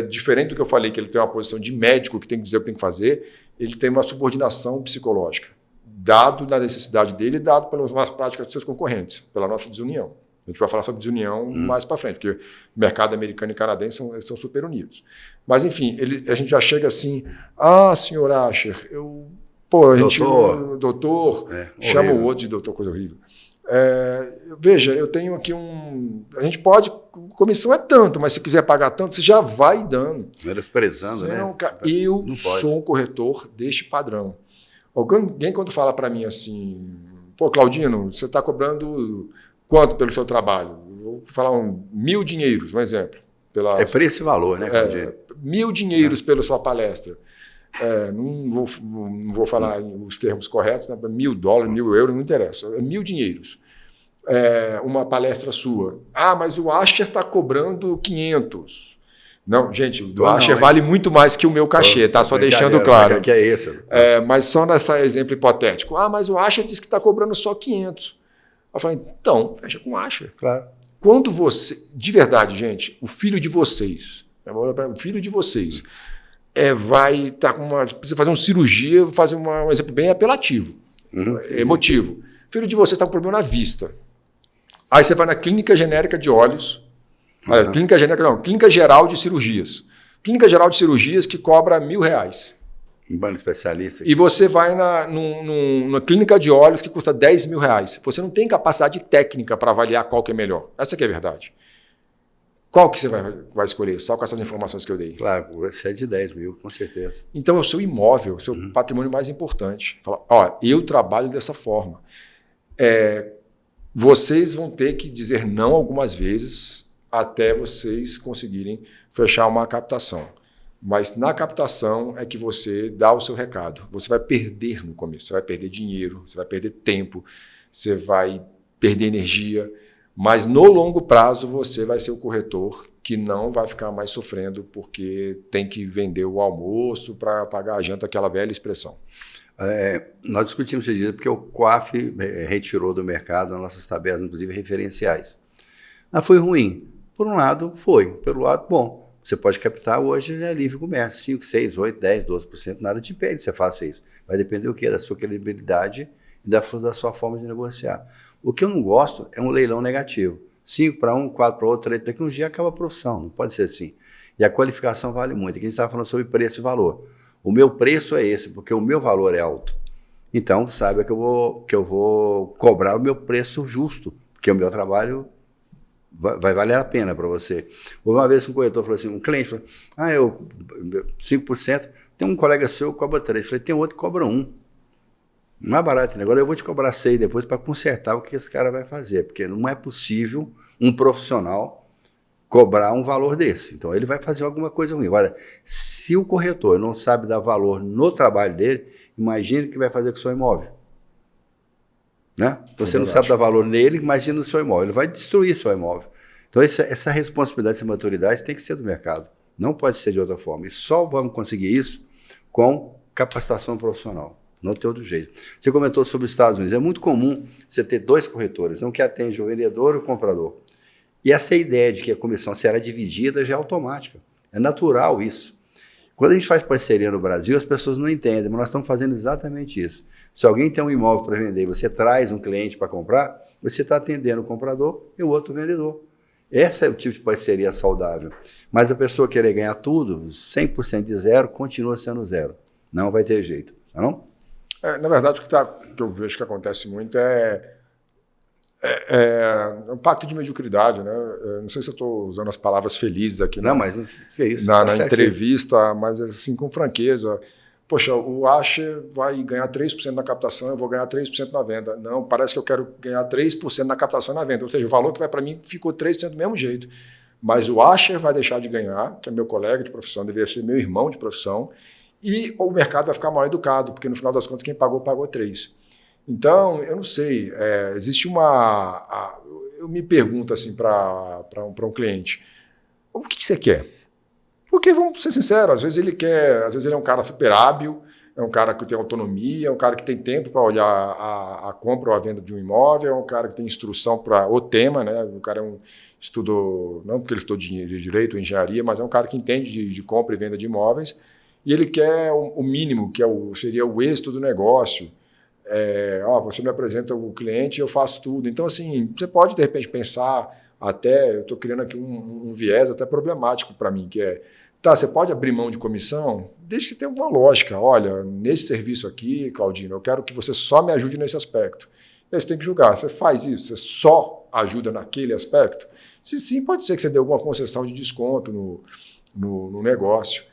diferente do que eu falei, que ele tem uma posição de médico que tem que dizer o que tem que fazer, ele tem uma subordinação psicológica, dado da necessidade dele e dado pelas más práticas dos seus concorrentes, pela nossa desunião. A gente vai falar sobre desunião mais para frente, porque o mercado americano e canadense são super unidos. Mas, enfim, a gente já chega assim, senhor Asher, doutor, chama o outro de doutor, coisa horrível. Veja, eu tenho aqui a gente pode, comissão é tanto, mas se quiser pagar tanto, você já vai dando. Menosprezando, né? Eu sou um corretor deste padrão. Alguém quando fala para mim assim, Claudino, você está cobrando quanto pelo seu trabalho? Vou falar 1.000 dinheiros, um exemplo. É preço e valor, né, Claudino? 1.000 dinheiros pela sua palestra. Não vou falar os termos corretos, né? $1.000, €1.000, não interessa. 1.000 dinheiros. Uma palestra sua. Mas o Asher está cobrando 500. Não, gente, o Asher vale muito mais que o meu cachê, tá? Só deixando claro. Que é esse. Mas só nesse exemplo hipotético. Mas o Asher disse que está cobrando só 500. Eu falei, então, fecha com o Asher. Claro. Quando você... De verdade, gente, o filho de vocês vai estar com precisa fazer uma cirurgia, vou fazer um exemplo bem apelativo, emotivo. O filho de vocês está com problema na vista. Aí você vai na clínica genérica de olhos, clínica geral de cirurgias. Clínica geral de cirurgias que cobra R$1.000. Um bando especialista. E você vai na clínica de olhos que custa R$10.000. Você não tem capacidade técnica para avaliar qual que é melhor. Essa que é a verdade. Qual que você vai escolher? Só com essas informações que eu dei. Claro, você é de 10 mil, com certeza. Então, é o seu imóvel, o seu patrimônio mais importante. Fala, eu trabalho dessa forma. Vocês vão ter que dizer não algumas vezes até vocês conseguirem fechar uma captação. Mas na captação é que você dá o seu recado. Você vai perder no começo. Você vai perder dinheiro, você vai perder tempo, você vai perder energia. Mas no longo prazo você vai ser o corretor que não vai ficar mais sofrendo porque tem que vender o almoço para pagar a janta, aquela velha expressão. Nós discutimos esse dia porque o COAF retirou do mercado as nossas tabelas, inclusive referenciais. Foi ruim. Por um lado, foi. Pelo lado, bom. Você pode captar hoje, é livre comércio, 5, 6, 8, 10, 12%, nada te impede de você faça isso. Vai depender do quê? Da sua credibilidade e da sua forma de negociar. O que eu não gosto é um leilão negativo. 5 para um, 4 para outro, 3, daqui a um dia acaba a profissão, não pode ser assim. E a qualificação vale muito. Aqui a gente estava falando sobre preço e valor. O meu preço é esse, porque o meu valor é alto. Então, saiba que eu vou cobrar o meu preço justo, porque o meu trabalho vai valer a pena para você. Uma vez um corretor falou assim, um cliente falou, 5%, tem um colega seu que cobra 3%, falei, tem outro que cobra 1%. Não é barato, né? Agora eu vou te cobrar 6 depois para consertar o que esse cara vai fazer, porque não é possível um profissional cobrar um valor desse. Então ele vai fazer alguma coisa ruim. Agora, se o corretor não sabe dar valor no trabalho dele, imagine o que vai fazer com o seu imóvel. Né? Você não sabe dar valor nele, imagina o seu imóvel. Ele vai destruir seu imóvel. Então essa responsabilidade, essa maturidade tem que ser do mercado. Não pode ser de outra forma. E só vamos conseguir isso com capacitação profissional. Não tem outro jeito. Você comentou sobre os Estados Unidos. É muito comum você ter 2 corretores, um que atende o vendedor e o comprador. E essa ideia de que a comissão será dividida já é automática. É natural isso. Quando a gente faz parceria no Brasil, as pessoas não entendem, mas nós estamos fazendo exatamente isso. Se alguém tem um imóvel para vender e você traz um cliente para comprar, você está atendendo o comprador e o outro vendedor. Esse é o tipo de parceria saudável. Mas a pessoa querer ganhar tudo, 100% de zero, continua sendo zero. Não vai ter jeito, não? Na verdade, o que eu vejo que acontece muito é um pacto de mediocridade, né? Não sei se eu estou usando as palavras felizes aqui. Não, mas que é isso? Na entrevista, mas assim, com franqueza. Poxa, o Asher vai ganhar 3% na captação, eu vou ganhar 3% na venda. Não, parece que eu quero ganhar 3% na captação e na venda. Ou seja, o valor que vai para mim ficou 3% do mesmo jeito. Mas o Asher vai deixar de ganhar, que é meu colega de profissão, deveria ser meu irmão de profissão, e o mercado vai ficar mal educado, porque no final das contas quem pagou 3%. Então, eu não sei, existe eu me pergunto assim para um cliente, o que você quer? Porque, vamos ser sinceros, às vezes ele é um cara super hábil, é um cara que tem autonomia, é um cara que tem tempo para olhar a compra ou a venda de um imóvel, é um cara que tem instrução para o tema, né? O cara estudou, não porque ele estudou direito ou engenharia, mas é um cara que entende de compra e venda de imóveis, e ele quer o mínimo, que seria o êxito do negócio. Você me apresenta o cliente e eu faço tudo. Então, assim, você pode, de repente, pensar até, eu estou criando aqui um viés até problemático para mim, que é, você pode abrir mão de comissão, desde que você tenha uma lógica. Olha, nesse serviço aqui, Claudino, eu quero que você só me ajude nesse aspecto. Aí você tem que julgar, você faz isso, você só ajuda naquele aspecto? Se sim, pode ser que você dê alguma concessão de desconto no negócio.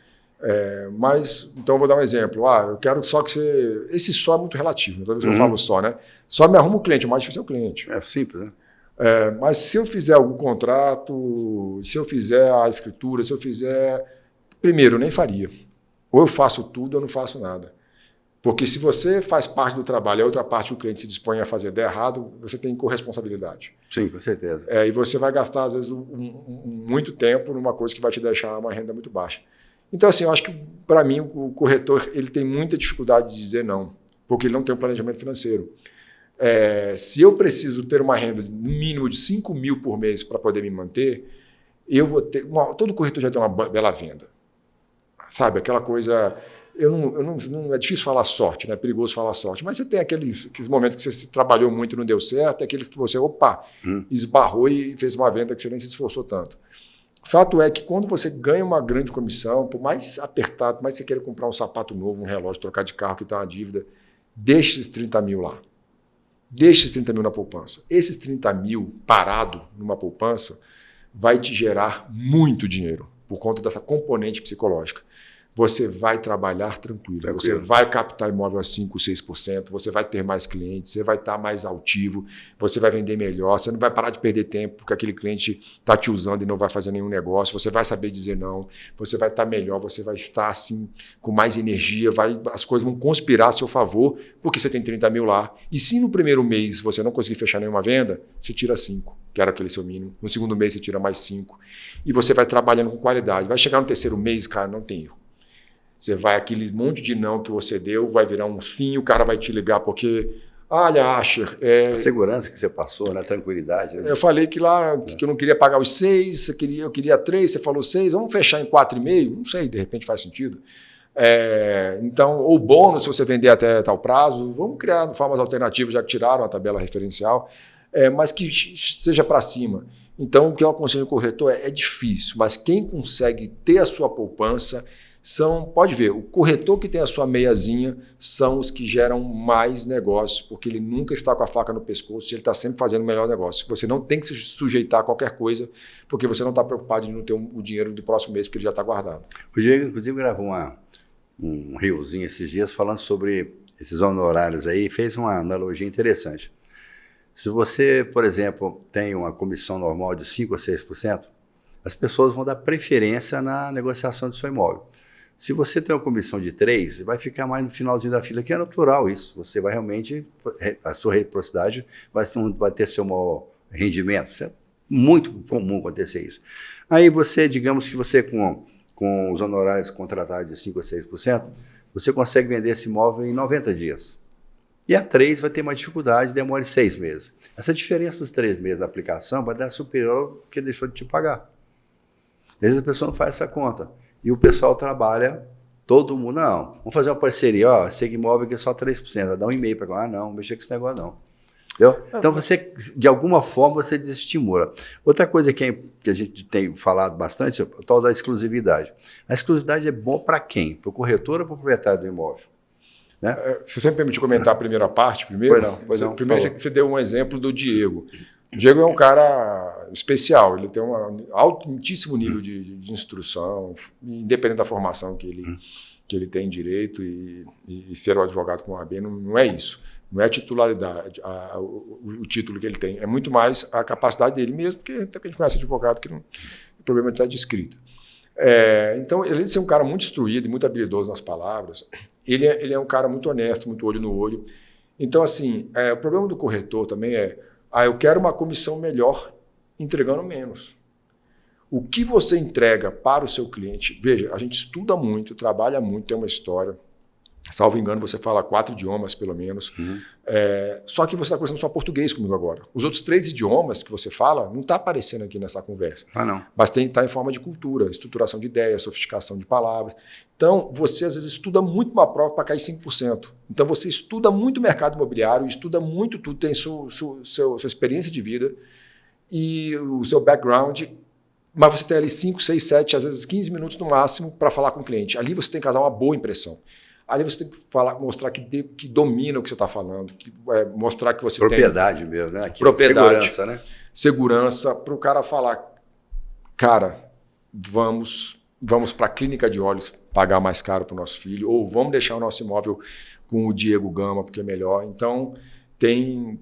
Mas, então, eu vou dar um exemplo. Eu quero só que você... Esse só é muito relativo, toda vez que eu falo só, né? Só me arruma o cliente, o mais difícil é o cliente. É simples, né? Mas se eu fizer algum contrato, se eu fizer a escritura, se eu fizer... Primeiro, eu nem faria. Ou eu faço tudo ou não faço nada. Porque se você faz parte do trabalho e a outra parte o cliente se dispõe a fazer der errado, você tem corresponsabilidade. Sim, com certeza. E você vai gastar, às vezes, muito tempo numa coisa que vai te deixar uma renda muito baixa. Então, assim, eu acho que, para mim, o corretor ele tem muita dificuldade de dizer não, porque ele não tem um planejamento financeiro. Se eu preciso ter uma renda no mínimo de 5 mil por mês para poder me manter, eu vou ter... todo corretor já tem uma bela venda. Sabe, aquela coisa... não é difícil falar sorte, né? É perigoso falar sorte, mas você tem aqueles momentos que você trabalhou muito e não deu certo, aqueles que você, esbarrou e fez uma venda que você nem se esforçou tanto. Fato é que quando você ganha uma grande comissão, por mais apertado, por mais que você queira comprar um sapato novo, um relógio, trocar de carro que está uma dívida, deixe esses 30 mil lá. Deixe esses 30 mil na poupança. Esses 30 mil parado numa poupança vai te gerar muito dinheiro por conta dessa componente psicológica. Você vai trabalhar tranquilo, você vai captar imóvel a 5%, 6%, você vai ter mais clientes, você vai estar mais altivo, você vai vender melhor, você não vai parar de perder tempo porque aquele cliente está te usando e não vai fazer nenhum negócio, você vai saber dizer não, você vai estar melhor, você vai estar assim com mais energia, as coisas vão conspirar a seu favor porque você tem 30 mil lá. E se no primeiro mês você não conseguir fechar nenhuma venda, você tira 5, que era aquele seu mínimo. No segundo mês você tira mais 5 e você vai trabalhando com qualidade. Vai chegar no terceiro mês, cara, não tem erro. Você vai, aquele monte de não que você deu, vai virar um fim, o cara vai te ligar porque... Olha, Asher... A segurança que você passou, né? A tranquilidade. Eu falei que lá que eu não queria pagar os 6, eu queria 3, você falou 6, vamos fechar em 4,5? Não sei, de repente faz sentido. Então, ou bônus se você vender até tal prazo, vamos criar formas alternativas, já que tiraram a tabela referencial, mas que seja para cima. Então, o que eu aconselho o corretor é difícil, mas quem consegue ter a sua poupança... pode ver, o corretor que tem a sua meiazinha são os que geram mais negócios, porque ele nunca está com a faca no pescoço e ele está sempre fazendo o melhor negócio. Você não tem que se sujeitar a qualquer coisa, porque você não está preocupado de não ter o dinheiro do próximo mês, porque ele já está guardado. O Diego, inclusive, gravou um riozinho esses dias falando sobre esses honorários aí, fez uma analogia interessante. Se você, por exemplo, tem uma comissão normal de 5% a 6%, as pessoas vão dar preferência na negociação do seu imóvel. Se você tem uma comissão de 3, vai ficar mais no finalzinho da fila, que é natural isso. Você vai realmente, a sua reciprocidade vai ter seu maior rendimento. Isso é muito comum acontecer isso. Aí você, digamos que você com os honorários contratados de 5% a 6%, você consegue vender esse imóvel em 90 dias. E a 3 vai ter mais dificuldade, demora 6 meses. Essa diferença dos 3 meses da aplicação vai dar superior ao que deixou de te pagar. Às vezes a pessoa não faz essa conta. E o pessoal trabalha, todo mundo, não, vamos fazer uma parceria, esse imóvel aqui é só 3%, vai dar 1,5% para cá, não mexer com esse negócio não. Entendeu? Então você, de alguma forma, você desestimula. Outra coisa que a gente tem falado bastante é o tal da exclusividade. A exclusividade é bom para quem? Para o corretor ou para o proprietário do imóvel? Né? Se você me permitir comentar a primeira parte primeiro, pois não, primeiro você deu um exemplo do Diego. O Diego é um cara especial, ele tem um altíssimo nível de instrução, independente da formação que ele tem em direito, e ser um advogado com OAB não é isso. Não é a titularidade, o título que ele tem, é muito mais a capacidade dele mesmo, porque a gente conhece advogado que o problema está de escrita. Então, além de ser um cara muito instruído e muito habilidoso nas palavras, ele é um cara muito honesto, muito olho no olho. Então, assim, o problema do corretor também eu quero uma comissão melhor entregando menos. O que você entrega para o seu cliente, veja, a gente estuda muito, trabalha muito, tem uma história. Salvo engano, você fala 4 idiomas, pelo menos. Só que você está conversando só português comigo agora. Os outros 3 idiomas que você fala não está aparecendo aqui nessa conversa. Não. Mas está em forma de cultura, estruturação de ideias, sofisticação de palavras. Então, você às vezes estuda muito uma prova para cair 5%. Então, você estuda muito o mercado imobiliário, estuda muito tudo, tem sua experiência de vida e o seu background, mas você tem ali 5, 6, 7, às vezes 15 minutos no máximo para falar com o cliente. Ali você tem que causar uma boa impressão. Ali você tem que mostrar que domina o que você está falando, mostrar que você propriedade tem... mesmo, né? Propriedade. Segurança, né? Segurança, para o cara falar, cara, vamos para a clínica de olhos pagar mais caro para o nosso filho, ou vamos deixar o nosso imóvel com o Diego Gama, porque é melhor. Então, tem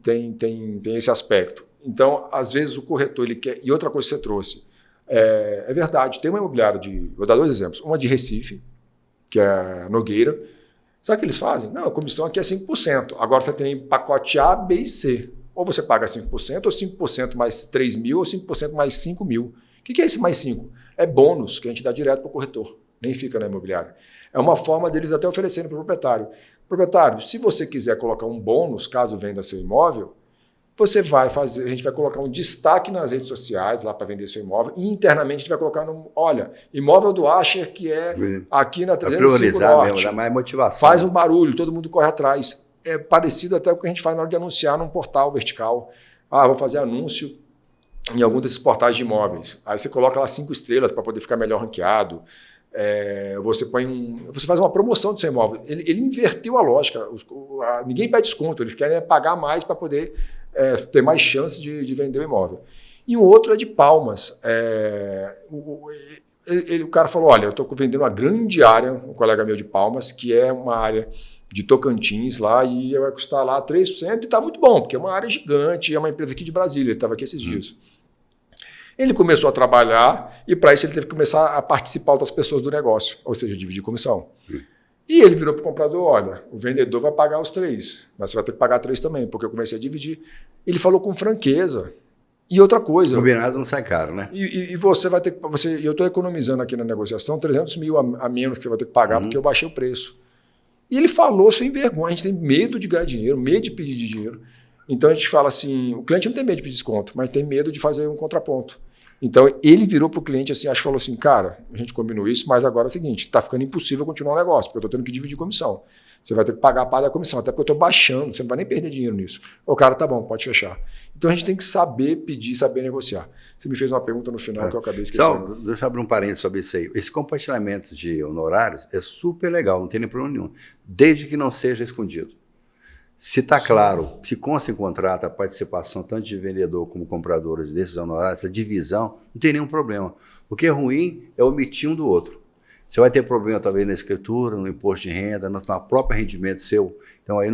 esse aspecto. Então, às vezes, o corretor ele quer... E outra coisa que você trouxe, é verdade, tem uma imobiliária vou dar 2 exemplos. Uma de Recife, que é a Nogueira. Sabe o que eles fazem? Não, a comissão aqui é 5%. Agora você tem pacote A, B e C. Ou você paga 5%, ou 5% mais 3 mil, ou 5% mais 5 mil. O que é esse mais 5? É bônus que a gente dá direto para o corretor. Nem fica na imobiliária. É uma forma deles até oferecerem para o proprietário. Proprietário, se você quiser colocar um bônus, caso venda seu imóvel, você vai fazer, a gente vai colocar um destaque nas redes sociais lá para vender seu imóvel e internamente a gente vai colocar olha, imóvel do Asher que é aqui na 305 Norte. Mesmo, dá mais motivação. Faz um barulho, todo mundo corre atrás. É parecido até com o que a gente faz na hora de anunciar num portal vertical. vou fazer anúncio em algum desses portais de imóveis. Aí você coloca lá 5 estrelas para poder ficar melhor ranqueado. Você faz uma promoção do seu imóvel. Ele inverteu a lógica. Ninguém pede desconto, eles querem pagar mais para poder ter mais chance de vender o imóvel. E um outro é de Palmas. O cara falou, olha, eu estou vendendo uma grande área, um colega meu de Palmas, que é uma área de Tocantins lá, e vai custar lá 3%, e está muito bom, porque é uma área gigante, é uma empresa aqui de Brasília, ele estava aqui esses dias. Ele começou a trabalhar, e para isso ele teve que começar a participar das pessoas do negócio, ou seja, dividir comissão. E ele virou para o comprador, olha, o vendedor vai pagar os 3, mas você vai ter que pagar 3 também, porque eu comecei a dividir. Ele falou com franqueza. E outra coisa... Combinado não sai caro, né? E você vai ter que... eu estou economizando aqui na negociação 300 mil a menos que você vai ter que pagar, porque eu baixei o preço. E ele falou sem vergonha, a gente tem medo de ganhar dinheiro, medo de pedir dinheiro. Então a gente fala assim, o cliente não tem medo de pedir desconto, mas tem medo de fazer um contraponto. Então ele virou para o cliente assim, falou assim, cara, a gente combinou isso, mas agora é o seguinte, está ficando impossível continuar o negócio, porque eu estou tendo que dividir comissão. Você vai ter que pagar a parte da comissão, até porque eu estou baixando, você não vai nem perder dinheiro nisso. O cara, tá bom, pode fechar. Então a gente tem que saber pedir, saber negociar. Você me fez uma pergunta no final que eu acabei esquecendo. Deixa eu abrir um parênteses sobre isso aí. Esse compartilhamento de honorários é super legal, não tem nem problema nenhum, desde que não seja escondido. Se está claro, se consta em contrato a participação tanto de vendedor como compradores desses honorários, essa divisão, não tem nenhum problema. O que é ruim é omitir um do outro. Você vai ter problema talvez na escritura, no imposto de renda, no próprio rendimento seu. Então aí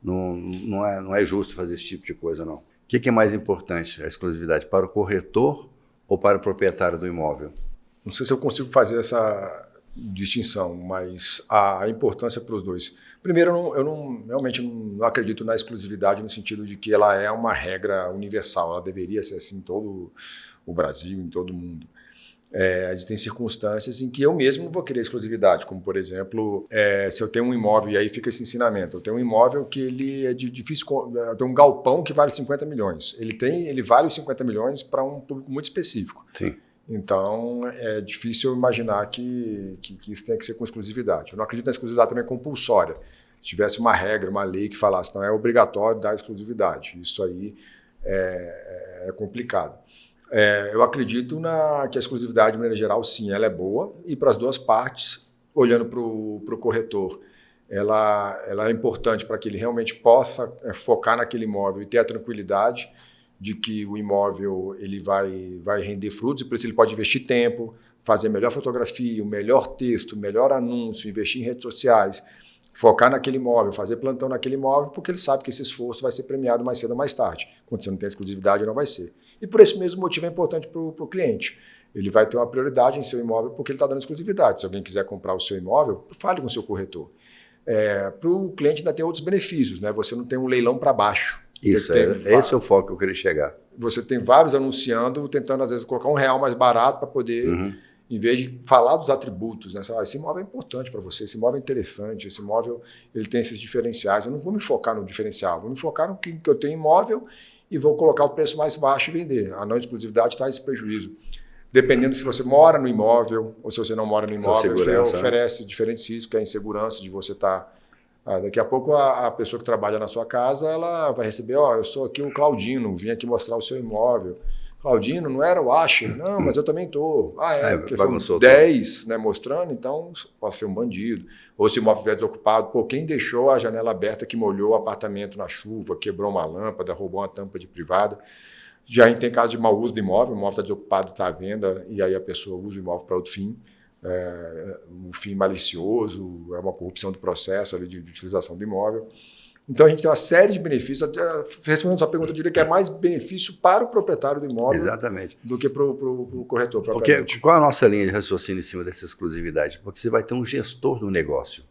não é justo fazer esse tipo de coisa, não. O que é mais importante, a exclusividade, para o corretor ou para o proprietário do imóvel? Não sei se eu consigo fazer essa distinção, mas a importância para os dois. Primeiro, eu realmente não acredito na exclusividade no sentido de que ela é uma regra universal, ela deveria ser assim em todo o Brasil, em todo o mundo. Existem circunstâncias em que eu mesmo vou querer exclusividade, como por exemplo, se eu tenho um imóvel, e aí fica esse ensinamento, eu tenho um imóvel que ele é difícil, eu tenho um galpão que vale 50 milhões, ele vale os 50 milhões para um público muito específico. Sim. Então, é difícil imaginar que isso tem que ser com exclusividade. Eu não acredito na exclusividade também compulsória. Se tivesse uma regra, uma lei que falasse, não é obrigatório dar exclusividade. Isso aí é complicado. Eu acredito que a exclusividade, de maneira geral, sim, ela é boa. E para as duas partes, olhando para o corretor, ela é importante para que ele realmente possa focar naquele imóvel e ter a tranquilidade de que o imóvel ele vai render frutos, e por isso ele pode investir tempo, fazer melhor fotografia, o melhor texto, o melhor anúncio, investir em redes sociais, focar naquele imóvel, fazer plantão naquele imóvel, porque ele sabe que esse esforço vai ser premiado mais cedo ou mais tarde. Quando você não tem exclusividade, não vai ser. E por esse mesmo motivo é importante para o cliente. Ele vai ter uma prioridade em seu imóvel porque ele está dando exclusividade. Se alguém quiser comprar o seu imóvel, fale com o seu corretor. Para o cliente ainda tem outros benefícios, né? Você não tem um leilão para baixo. Isso, esse é o foco que eu queria chegar. Você tem vários anunciando, tentando às vezes colocar R$1 mais barato para poder... Em vez de falar dos atributos, né? Esse imóvel é importante para você, esse imóvel é interessante, esse imóvel ele tem esses diferenciais. Eu não vou me focar no diferencial, vou me focar no que eu tenho imóvel e vou colocar o preço mais baixo e vender. A não exclusividade traz esse prejuízo. Dependendo se você mora no imóvel ou se você não mora no imóvel, você oferece diferentes riscos, que é a insegurança de você estar... daqui a pouco a pessoa que trabalha na sua casa, ela vai receber, eu sou aqui o Claudino, vim aqui mostrar o seu imóvel. Claudino, não era o Asher? Não, mas eu também estou. Porque são 10 né, mostrando, então pode ser um bandido. Ou se o imóvel estiver desocupado, quem deixou a janela aberta que molhou o apartamento na chuva, quebrou uma lâmpada, roubou uma tampa de privada. Já a gente tem caso de mau uso do imóvel, o imóvel está desocupado, está à venda, e aí a pessoa usa o imóvel para outro fim. Um fim malicioso, é uma corrupção do processo ali de utilização do imóvel. Então, a gente tem uma série de benefícios. Respondendo a sua pergunta, eu diria que é mais benefício para o proprietário do imóvel do que para o corretor propriamente. Qual é a nossa linha de raciocínio em cima dessa exclusividade? Porque você vai ter um gestor do negócio.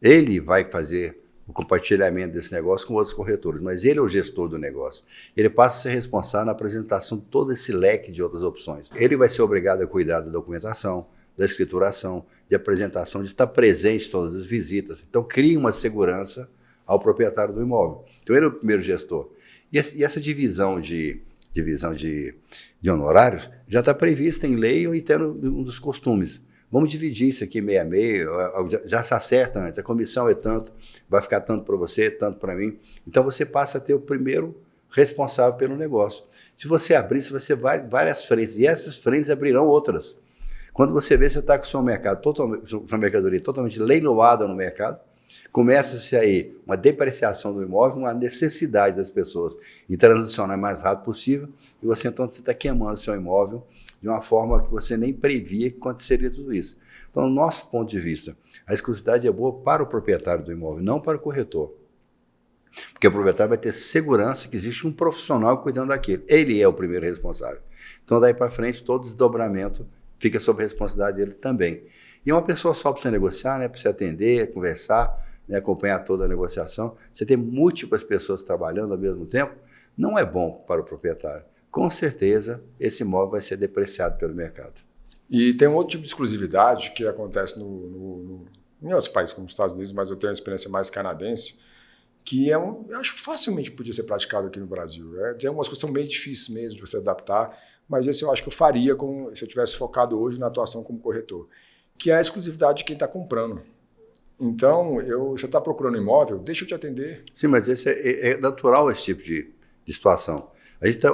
Ele vai fazer o compartilhamento desse negócio com outros corretores, mas ele é o gestor do negócio. Ele passa a ser responsável na apresentação de todo esse leque de outras opções. Ele vai ser obrigado a cuidar da documentação, da escrituração, de apresentação, de estar presente em todas as visitas. Então, cria uma segurança ao proprietário do imóvel. Então, ele é o primeiro gestor. E essa divisão de honorários já está prevista em lei ou até um dos costumes. Vamos dividir isso aqui meio a meio, já se acerta antes. A comissão é tanto, vai ficar tanto para você, tanto para mim. Então, você passa a ter o primeiro responsável pelo negócio. Se você abrir, você vai ser várias frentes, e essas frentes abrirão outras. Quando você vê, você está com sua mercadoria totalmente leiloada no mercado, começa-se aí uma depreciação do imóvel, uma necessidade das pessoas em transacionar o mais rápido possível, e você então está queimando seu imóvel de uma forma que você nem previa que aconteceria tudo isso. Então, do nosso ponto de vista, a exclusividade é boa para o proprietário do imóvel, não para o corretor. Porque o proprietário vai ter segurança que existe um profissional cuidando daquilo. Ele é o primeiro responsável. Então, daí para frente, todo desdobramento fica sob a responsabilidade dele também. E uma pessoa só para você negociar, né, para você atender, conversar, né, acompanhar toda a negociação, você ter múltiplas pessoas trabalhando ao mesmo tempo, não é bom para o proprietário. Com certeza, esse imóvel vai ser depreciado pelo mercado. E tem um outro tipo de exclusividade que acontece em outros países, como os Estados Unidos, mas eu tenho uma experiência mais canadense, que eu acho facilmente podia ser praticado aqui no Brasil. Tem umas coisas que são meio difíceis mesmo de você adaptar, mas esse eu acho que eu faria se eu tivesse focado hoje na atuação como corretor, que é a exclusividade de quem está comprando. Então, você está procurando imóvel, deixa eu te atender. Sim, mas esse é natural esse tipo de situação.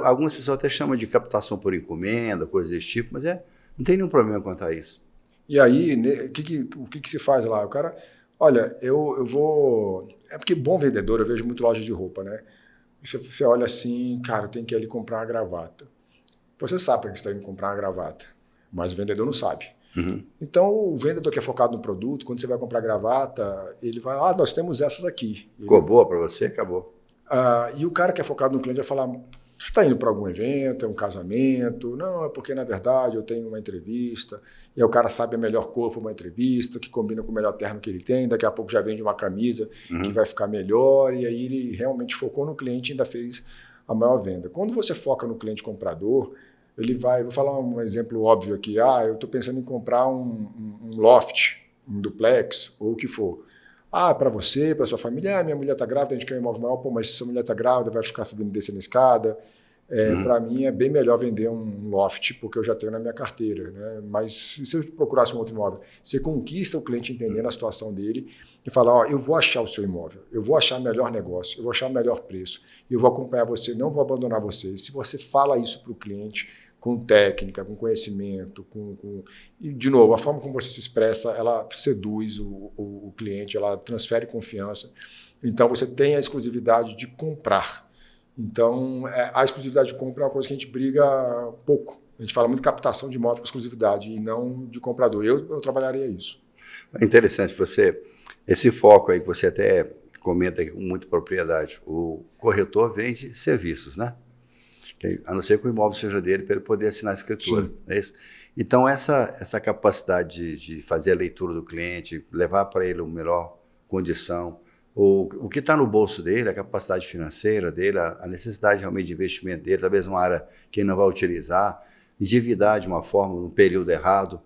Algumas pessoas até chamam de captação por encomenda, coisas desse tipo, mas não tem nenhum problema quanto a isso. E aí, o que se faz lá? O cara, olha, eu vou... É porque bom vendedor, eu vejo muito loja de roupa, né? Você olha assim, cara, tem que ir ali comprar uma gravata. Você sabe que você está indo comprar uma gravata, mas o vendedor não sabe. Uhum. Então, o vendedor que é focado no produto, quando você vai comprar gravata, ele vai, nós temos essas aqui. Ficou boa para você? Acabou. E o cara que é focado no cliente vai falar, você está indo para algum evento, é um casamento? Não, é porque, na verdade, eu tenho uma entrevista, e aí o cara sabe a melhor cor para uma entrevista, que combina com o melhor terno que ele tem, daqui a pouco já vende uma camisa que vai ficar melhor, e aí ele realmente focou no cliente e ainda fez a maior venda. Quando você foca no cliente comprador, ele vai... Vou falar um exemplo óbvio aqui. Eu estou pensando em comprar um loft, um duplex, ou o que for. Para você, para sua família, minha mulher está grávida, a gente quer um imóvel maior, mas se sua mulher está grávida, vai ficar subindo e descendo a escada. Para mim, é bem melhor vender um loft, porque eu já tenho na minha carteira. Né? Mas se eu procurasse um outro imóvel, você conquista o cliente entendendo a situação dele e fala, eu vou achar o seu imóvel, eu vou achar o melhor negócio, eu vou achar o melhor preço, eu vou acompanhar você, não vou abandonar você. Se você fala isso para o cliente, com técnica, com conhecimento, e, de novo, a forma como você se expressa, ela seduz o cliente, ela transfere confiança. Então, você tem a exclusividade de comprar. Então, a exclusividade de compra é uma coisa que a gente briga pouco. A gente fala muito de captação de imóvel com exclusividade e não de comprador. Eu trabalharia isso. É interessante esse foco aí que você até comenta com muita propriedade. O corretor vende serviços, né? A não ser que o imóvel seja dele para ele poder assinar a escritura. É isso? Então, essa capacidade de fazer a leitura do cliente, levar para ele uma melhor condição, o que está no bolso dele, a capacidade financeira dele, a necessidade realmente de investimento dele, talvez uma área que ele não vai utilizar, endividar de uma forma, num período errado.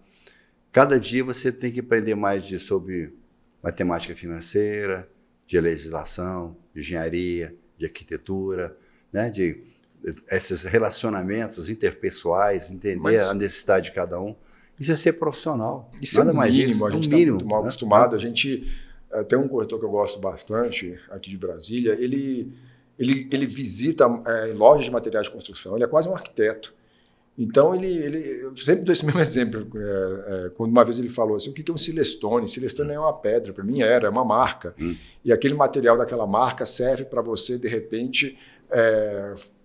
Cada dia você tem que aprender mais sobre matemática financeira, de legislação, de engenharia, de arquitetura, né? De esses relacionamentos interpessoais, entender a necessidade de cada um. Isso é ser profissional. Isso nada é mais mínimo, disso. a gente está muito mal acostumado. A gente tem um corretor que eu gosto bastante aqui de Brasília, ele visita lojas de materiais de construção, ele é quase um arquiteto. Então, eu sempre dou esse mesmo exemplo. Quando uma vez ele falou assim, o que é um silestone? Silestone é uma pedra, para mim é uma marca. E aquele material daquela marca serve para você, de repente,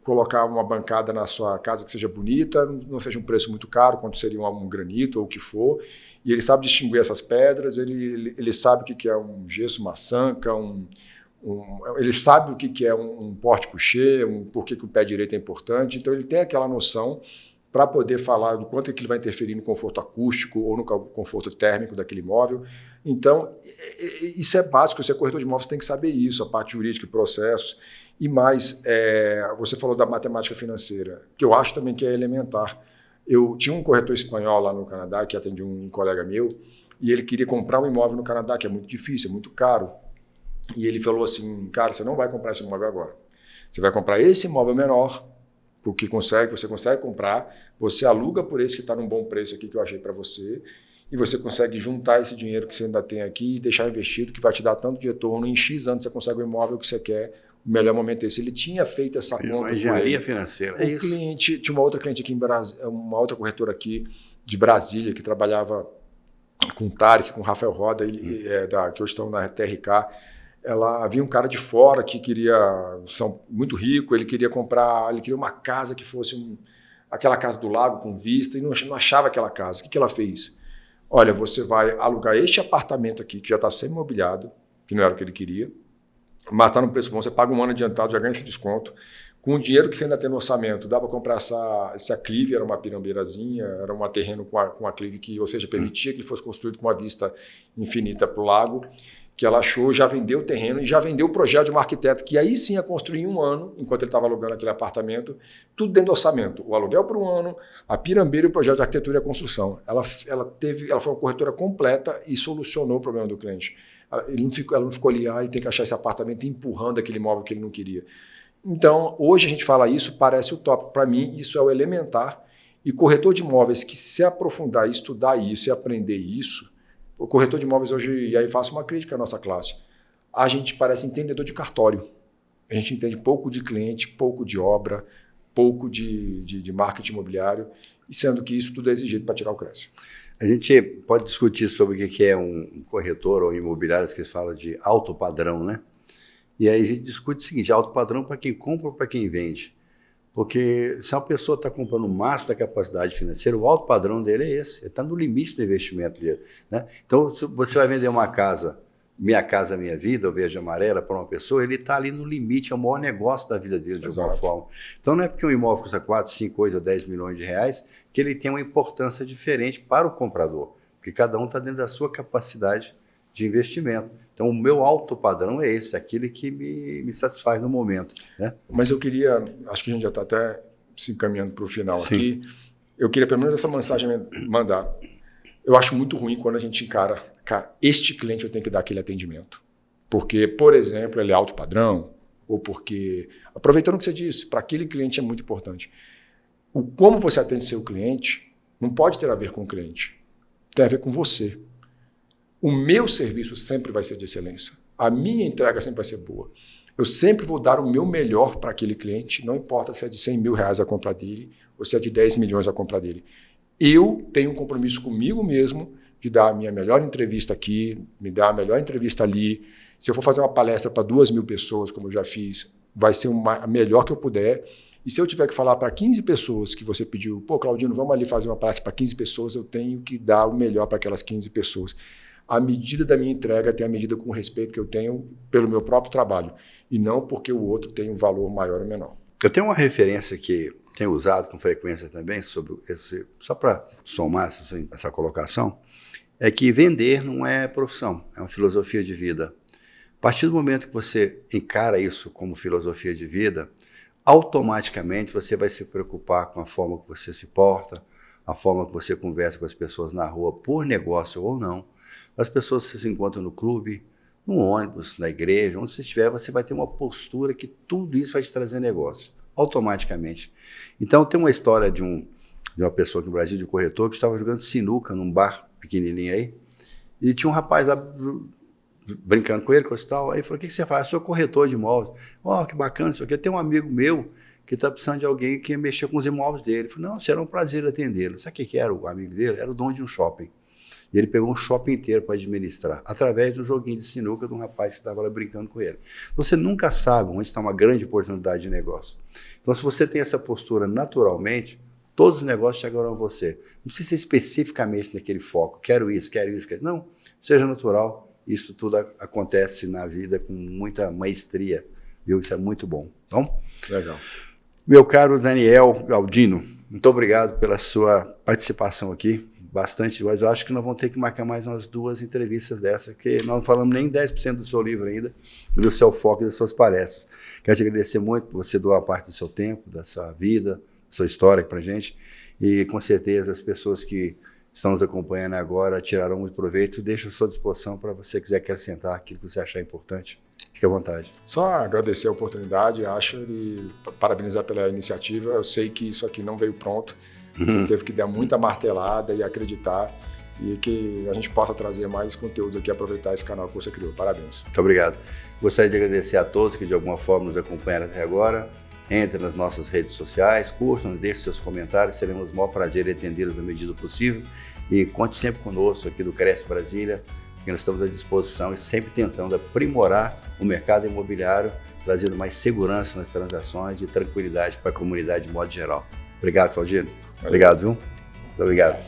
colocar uma bancada na sua casa que seja bonita, não seja um preço muito caro, quanto seria um granito ou o que for. E ele sabe distinguir essas pedras, ele sabe o que é um gesso, uma sanca, ele sabe o que é um porte-couché, por que o pé direito é importante. Então, ele tem aquela noção para poder falar do quanto que ele vai interferir no conforto acústico ou no conforto térmico daquele imóvel. Então, isso é básico, você é corretor de imóveis, tem que saber isso, a parte jurídica e processos. E mais, você falou da matemática financeira, que eu acho também que é elementar. Eu tinha um corretor espanhol lá no Canadá, que atendia um colega meu, e ele queria comprar um imóvel no Canadá, que é muito difícil, é muito caro. E ele falou assim, cara, você não vai comprar esse imóvel agora. Você vai comprar esse imóvel menor, porque você consegue comprar, você aluga por esse que está num bom preço aqui que eu achei para você, e você consegue juntar esse dinheiro que você ainda tem aqui e deixar investido, que vai te dar tanto de retorno, em X anos você consegue o imóvel que você quer, o melhor momento é esse. Ele tinha feito essa conta. Uma engenharia financeira, é isso. Tinha uma outra cliente aqui em Brasília, uma outra corretora aqui de Brasília, que trabalhava com o Tarek, com o Rafael Roda, que hoje estão na TRK. Ela havia um cara de fora que muito rico, ele queria uma casa que fosse aquela casa do lago com vista, e não achava aquela casa. O que ela fez? Olha, você vai alugar este apartamento aqui, que já está semi-mobiliado, que não era o que ele queria, mas está no preço bom, você paga um ano adiantado, já ganha esse desconto. Com o dinheiro que você ainda tem no orçamento, dá para comprar essa clive, era uma pirambeirazinha, era um terreno com a clive que, ou seja, permitia que ele fosse construído com uma vista infinita para o lago, que ela achou, já vendeu o terreno e já vendeu o projeto de um arquiteto que aí sim ia construir em um ano, enquanto ele estava alugando aquele apartamento, tudo dentro do orçamento. O aluguel por um ano, a pirambeira e o projeto de arquitetura e a construção. Ela foi uma corretora completa e solucionou o problema do cliente. Ela não ficou ali, tem que achar esse apartamento empurrando aquele imóvel que ele não queria. Então, hoje a gente fala isso, parece utópico. Para mim, isso é o elementar. E corretor de imóveis que se aprofundar, estudar isso e aprender isso, o corretor de imóveis hoje, e aí faço uma crítica à nossa classe, a gente parece entendedor de cartório. A gente entende pouco de cliente, pouco de obra, pouco de marketing imobiliário, e sendo que isso tudo é exigido para tirar o crédito. A gente pode discutir sobre o que é um corretor ou imobiliários que fala de alto padrão, né? E aí a gente discute o seguinte, alto padrão para quem compra ou para quem vende. Porque se uma pessoa está comprando o máximo da capacidade financeira, o alto padrão dele é esse, ele está no limite do investimento dele, né? Então, se você vai vender uma casa, Minha Casa Minha Vida, ou Verde Amarela, para uma pessoa, ele está ali no limite, é o maior negócio da vida dele, de alguma forma. Então, não é porque um imóvel custa 4, 5, 8 ou 10 milhões de reais que ele tem uma importância diferente para o comprador, porque cada um está dentro da sua capacidade de investimento. Então, o meu alto padrão é esse, aquele que me satisfaz no momento, né? Mas eu queria, acho que a gente já está até se encaminhando para o final. Sim. Aqui, eu queria pelo menos essa mensagem mandar. Eu acho muito ruim quando a gente encara, cara, este cliente eu tenho que dar aquele atendimento. Porque, por exemplo, ele é alto padrão, ou porque, aproveitando o que você disse, para aquele cliente é muito importante. O como você atende seu cliente não pode ter a ver com o cliente, tem a ver com você. O meu serviço sempre vai ser de excelência. A minha entrega sempre vai ser boa. Eu sempre vou dar o meu melhor para aquele cliente, não importa se é de 100 mil reais a compra dele ou se é de 10 milhões a compra dele. Eu tenho um compromisso comigo mesmo de dar a minha melhor entrevista aqui, me dar a melhor entrevista ali. Se eu for fazer uma palestra para 2.000 pessoas, como eu já fiz, vai ser a melhor que eu puder. E se eu tiver que falar para 15 pessoas que você pediu, pô, Claudino, vamos ali fazer uma palestra para 15 pessoas, eu tenho que dar o melhor para aquelas 15 pessoas. A medida da minha entrega tem a medida com o respeito que eu tenho pelo meu próprio trabalho, e não porque o outro tem um valor maior ou menor. Eu tenho uma referência que tenho usado com frequência também, sobre esse, só para somar essa colocação, é que vender não é profissão, é uma filosofia de vida. A partir do momento que você encara isso como filosofia de vida, automaticamente você vai se preocupar com a forma que você se porta, a forma que você conversa com as pessoas na rua, por negócio ou não. As pessoas se encontram no clube, no ônibus, na igreja, onde você estiver, você vai ter uma postura que tudo isso vai te trazer negócio, automaticamente. Então, tem uma história de uma pessoa aqui no Brasil, de um corretor, que estava jogando sinuca num bar pequenininho aí, e tinha um rapaz lá brincando com ele, coisa e tal. Aí ele falou: o que você faz? Eu sou corretor de imóveis. Ó, que bacana isso aqui. Eu tenho um amigo meu que está precisando de alguém que mexer com os imóveis dele. Ele falou: não, será um prazer atendê-lo. Sabe o que era o amigo dele? Era o dono de um shopping. E ele pegou um shopping inteiro para administrar, através de um joguinho de sinuca de um rapaz que estava lá brincando com ele. Você nunca sabe onde está uma grande oportunidade de negócio. Então, se você tem essa postura naturalmente, todos os negócios chegarão a você. Não precisa ser especificamente naquele foco. Quero isso, quero isso, quero isso. Não, seja natural. Isso tudo acontece na vida com muita maestria, viu? Isso é muito bom. Então, legal. Meu caro Daniel Galdino, muito obrigado pela sua participação aqui. Bastante, mas eu acho que nós vamos ter que marcar mais umas 2 entrevistas dessa, porque nós não falamos nem 10% do seu livro ainda, do seu foco e das suas palestras. Quero te agradecer muito por você doar parte do seu tempo, da sua vida, da sua história para a gente, e com certeza as pessoas que estão nos acompanhando agora tirarão muito proveito. Deixo à sua disposição para você quiser acrescentar aquilo que você achar importante. Fique à vontade. Só agradecer a oportunidade, e parabenizar pela iniciativa. Eu sei que isso aqui não veio pronto. Você teve que dar muita martelada e acreditar, e que a gente possa trazer mais conteúdos aqui, aproveitar esse canal que você criou. Parabéns. Muito obrigado. Gostaria de agradecer a todos que de alguma forma nos acompanharam até agora. Entre nas nossas redes sociais, curtam, deixem seus comentários, seremos o maior prazer em atendê-los na medida do possível. E conte sempre conosco aqui do Cresce Brasília, que nós estamos à disposição e sempre tentando aprimorar o mercado imobiliário, trazendo mais segurança nas transações e tranquilidade para a comunidade de modo geral. Obrigado, Claudino. Obrigado, viu? Muito obrigado.